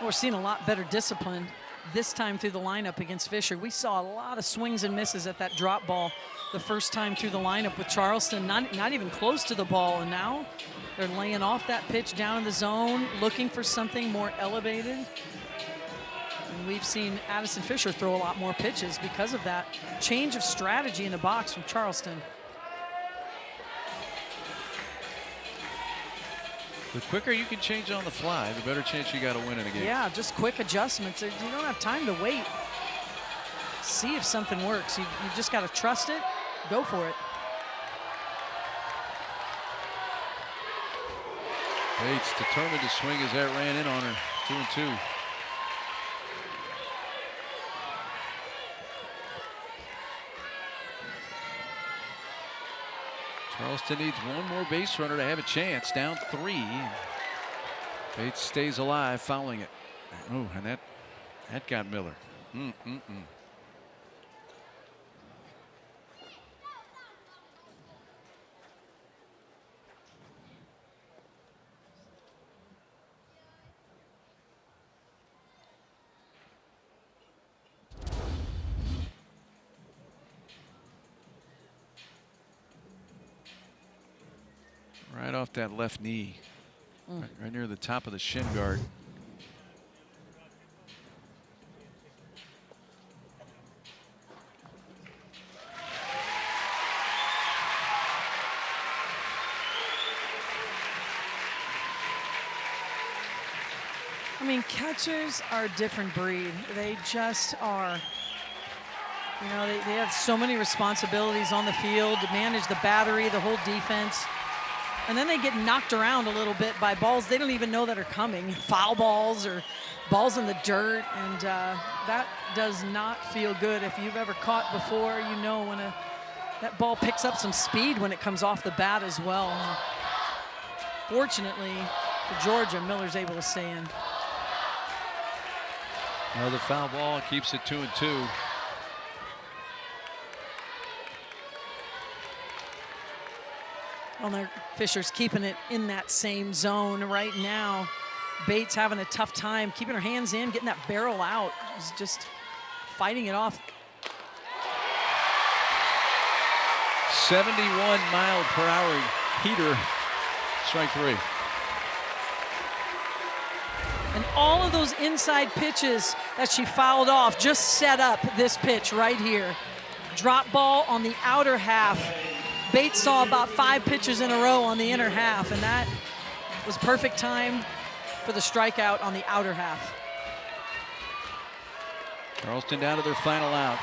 We're seeing a lot better discipline this time through the lineup against Fisher. We saw a lot of swings and misses at that drop ball the first time through the lineup with Charleston, not even close to the ball, and now they're laying off that pitch down in the zone, looking for something more elevated. And we've seen Addison Fisher throw a lot more pitches because of that change of strategy in the box from Charleston. The quicker you can change on the fly, the better chance you got to win in a game. Yeah, just quick adjustments. You don't have time to wait. See if something works. You've just got to trust it. Go for it. Bates determined to swing as that ran in on her. 2-2. Charleston needs one more base runner to have a chance. Down 3. Bates stays alive, fouling it. Oh, and that got Miller. Right off that left knee, right near the top of the shin guard. mean, catchers are a different breed. They just are. You know, they have so many responsibilities on the field to manage the battery, the whole defense. And then they get knocked around a little bit by balls they don't even know that are coming. Foul balls or balls in the dirt. And that does not feel good. If you've ever caught before, you know when that ball picks up some speed when it comes off the bat as well. And fortunately for Georgia, Miller's able to stay in. Another foul ball keeps it 2-2. Well, there, Fisher's keeping it in that same zone right now. Bates having a tough time keeping her hands in, getting that barrel out. She's just fighting it off. 71-mile-per-hour heater, strike 3. And all of those inside pitches that she fouled off just set up this pitch right here. Drop ball on the outer half. Bates saw about 5 pitches in a row on the inner half, and that was perfect time for the strikeout on the outer half. Charleston down to their final out.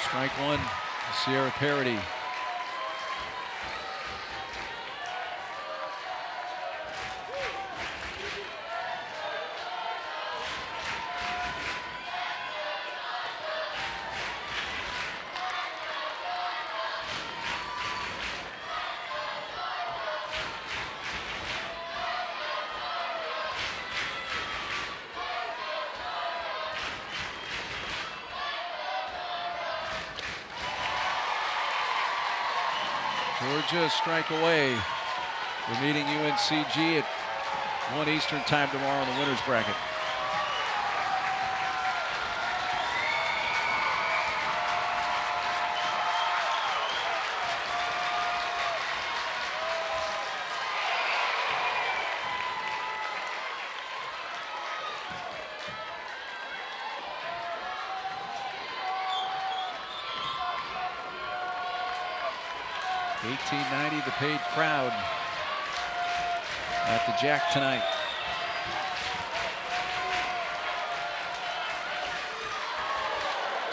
Strike 1, Sierra Parody. Georgia strike away. We're meeting UNCG at 1 Eastern time tomorrow in the winners bracket. $18.90 the paid crowd at the Jack tonight.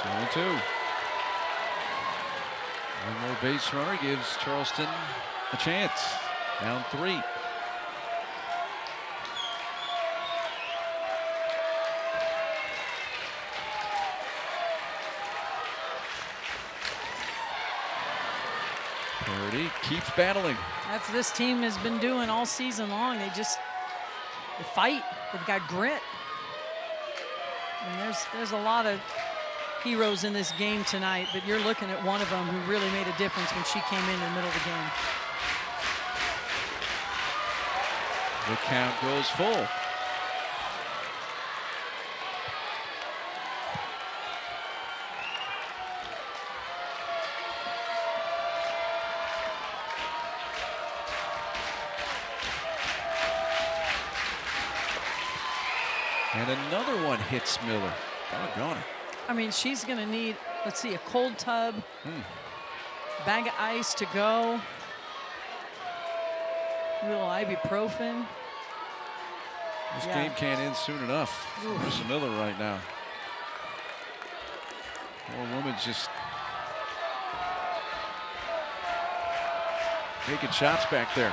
Two and two. One more base runner gives Charleston a chance. Down 3. Parody keeps battling. That's this team has been doing all season long. They fight. They've got grit. And there's a lot of heroes in this game tonight, but you're looking at one of them who really made a difference when she came in the middle of the game. The count goes full. And another one hits Miller. Doggone it. I mean, she's going to need, let's see, a cold tub, bag of ice to go, a little ibuprofen. This game can't end soon enough for Marissa Miller right now. Poor woman's just taking shots back there.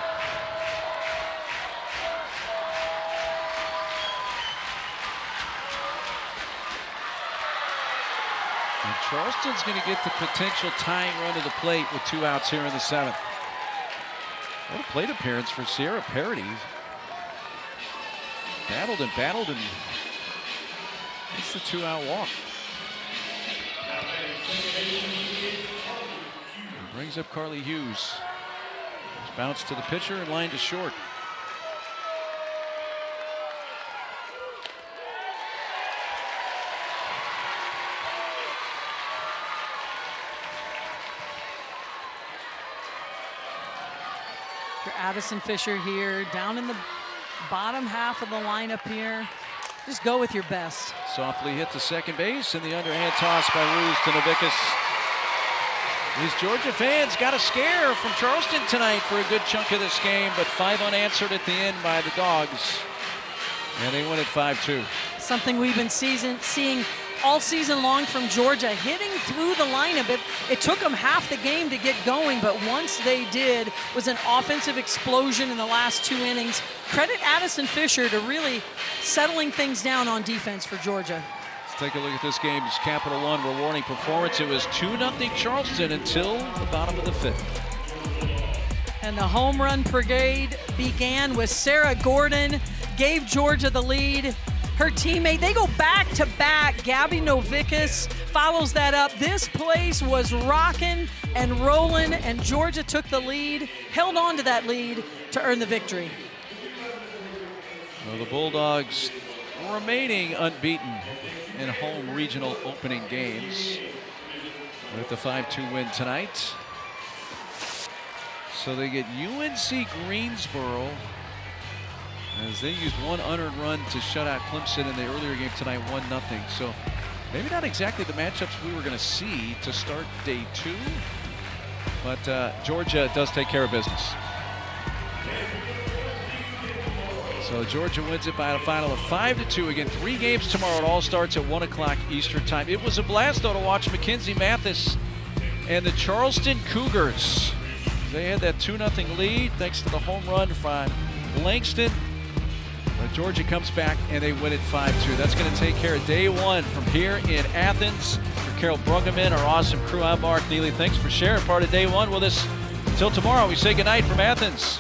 And Charleston's going to get the potential tying run to the plate with 2 outs here in the 7th. What a plate appearance for Sierra Parody. Battled and it's the 2-out walk. And brings up Carly Hughes. It's bounced to the pitcher and line to short. Addison Fisher here, down in the bottom half of the lineup here. Just go with your best. Softly hit to second base, and the underhand toss by Ruth to Novickis. These Georgia fans got a scare from Charleston tonight for a good chunk of this game, but 5 unanswered at the end by the Dogs. And they win it 5-2. Something we've been seeing all season long from Georgia, hitting through the lineup. It took them half the game to get going, but once they did, it was an offensive explosion in the last 2 innings. Credit Addison Fisher to really settling things down on defense for Georgia. Let's take a look at this game's Capital One rewarding performance. It was 2-0 Charleston until the bottom of the 5th. And the home run brigade began with Sarah Gordon, gave Georgia the lead. Her teammate, they go back-to-back. Gabby Novickis follows that up. This place was rocking and rolling, and Georgia took the lead, held on to that lead to earn the victory. Well, the Bulldogs remaining unbeaten in home regional opening games with the 5-2 win tonight. So they get UNC Greensboro as they used one unearned run to shut out Clemson in the earlier game tonight, 1-0. So maybe not exactly the matchups we were going to see to start day 2, but Georgia does take care of business. So Georgia wins it by a final of 5-2. Again, 3 games tomorrow. It all starts at 1 o'clock Eastern time. It was a blast, though, to watch Mackenzie Mathis and the Charleston Cougars. They had that 2-0 lead thanks to the home run from Langston. But Georgia comes back and they win it 5-2. That's going to take care of day 1 from here in Athens. For Carol Bruggeman, our awesome crew, I'm Mark Neely. Thanks for sharing part of day 1 with us. Until tomorrow, we say goodnight from Athens.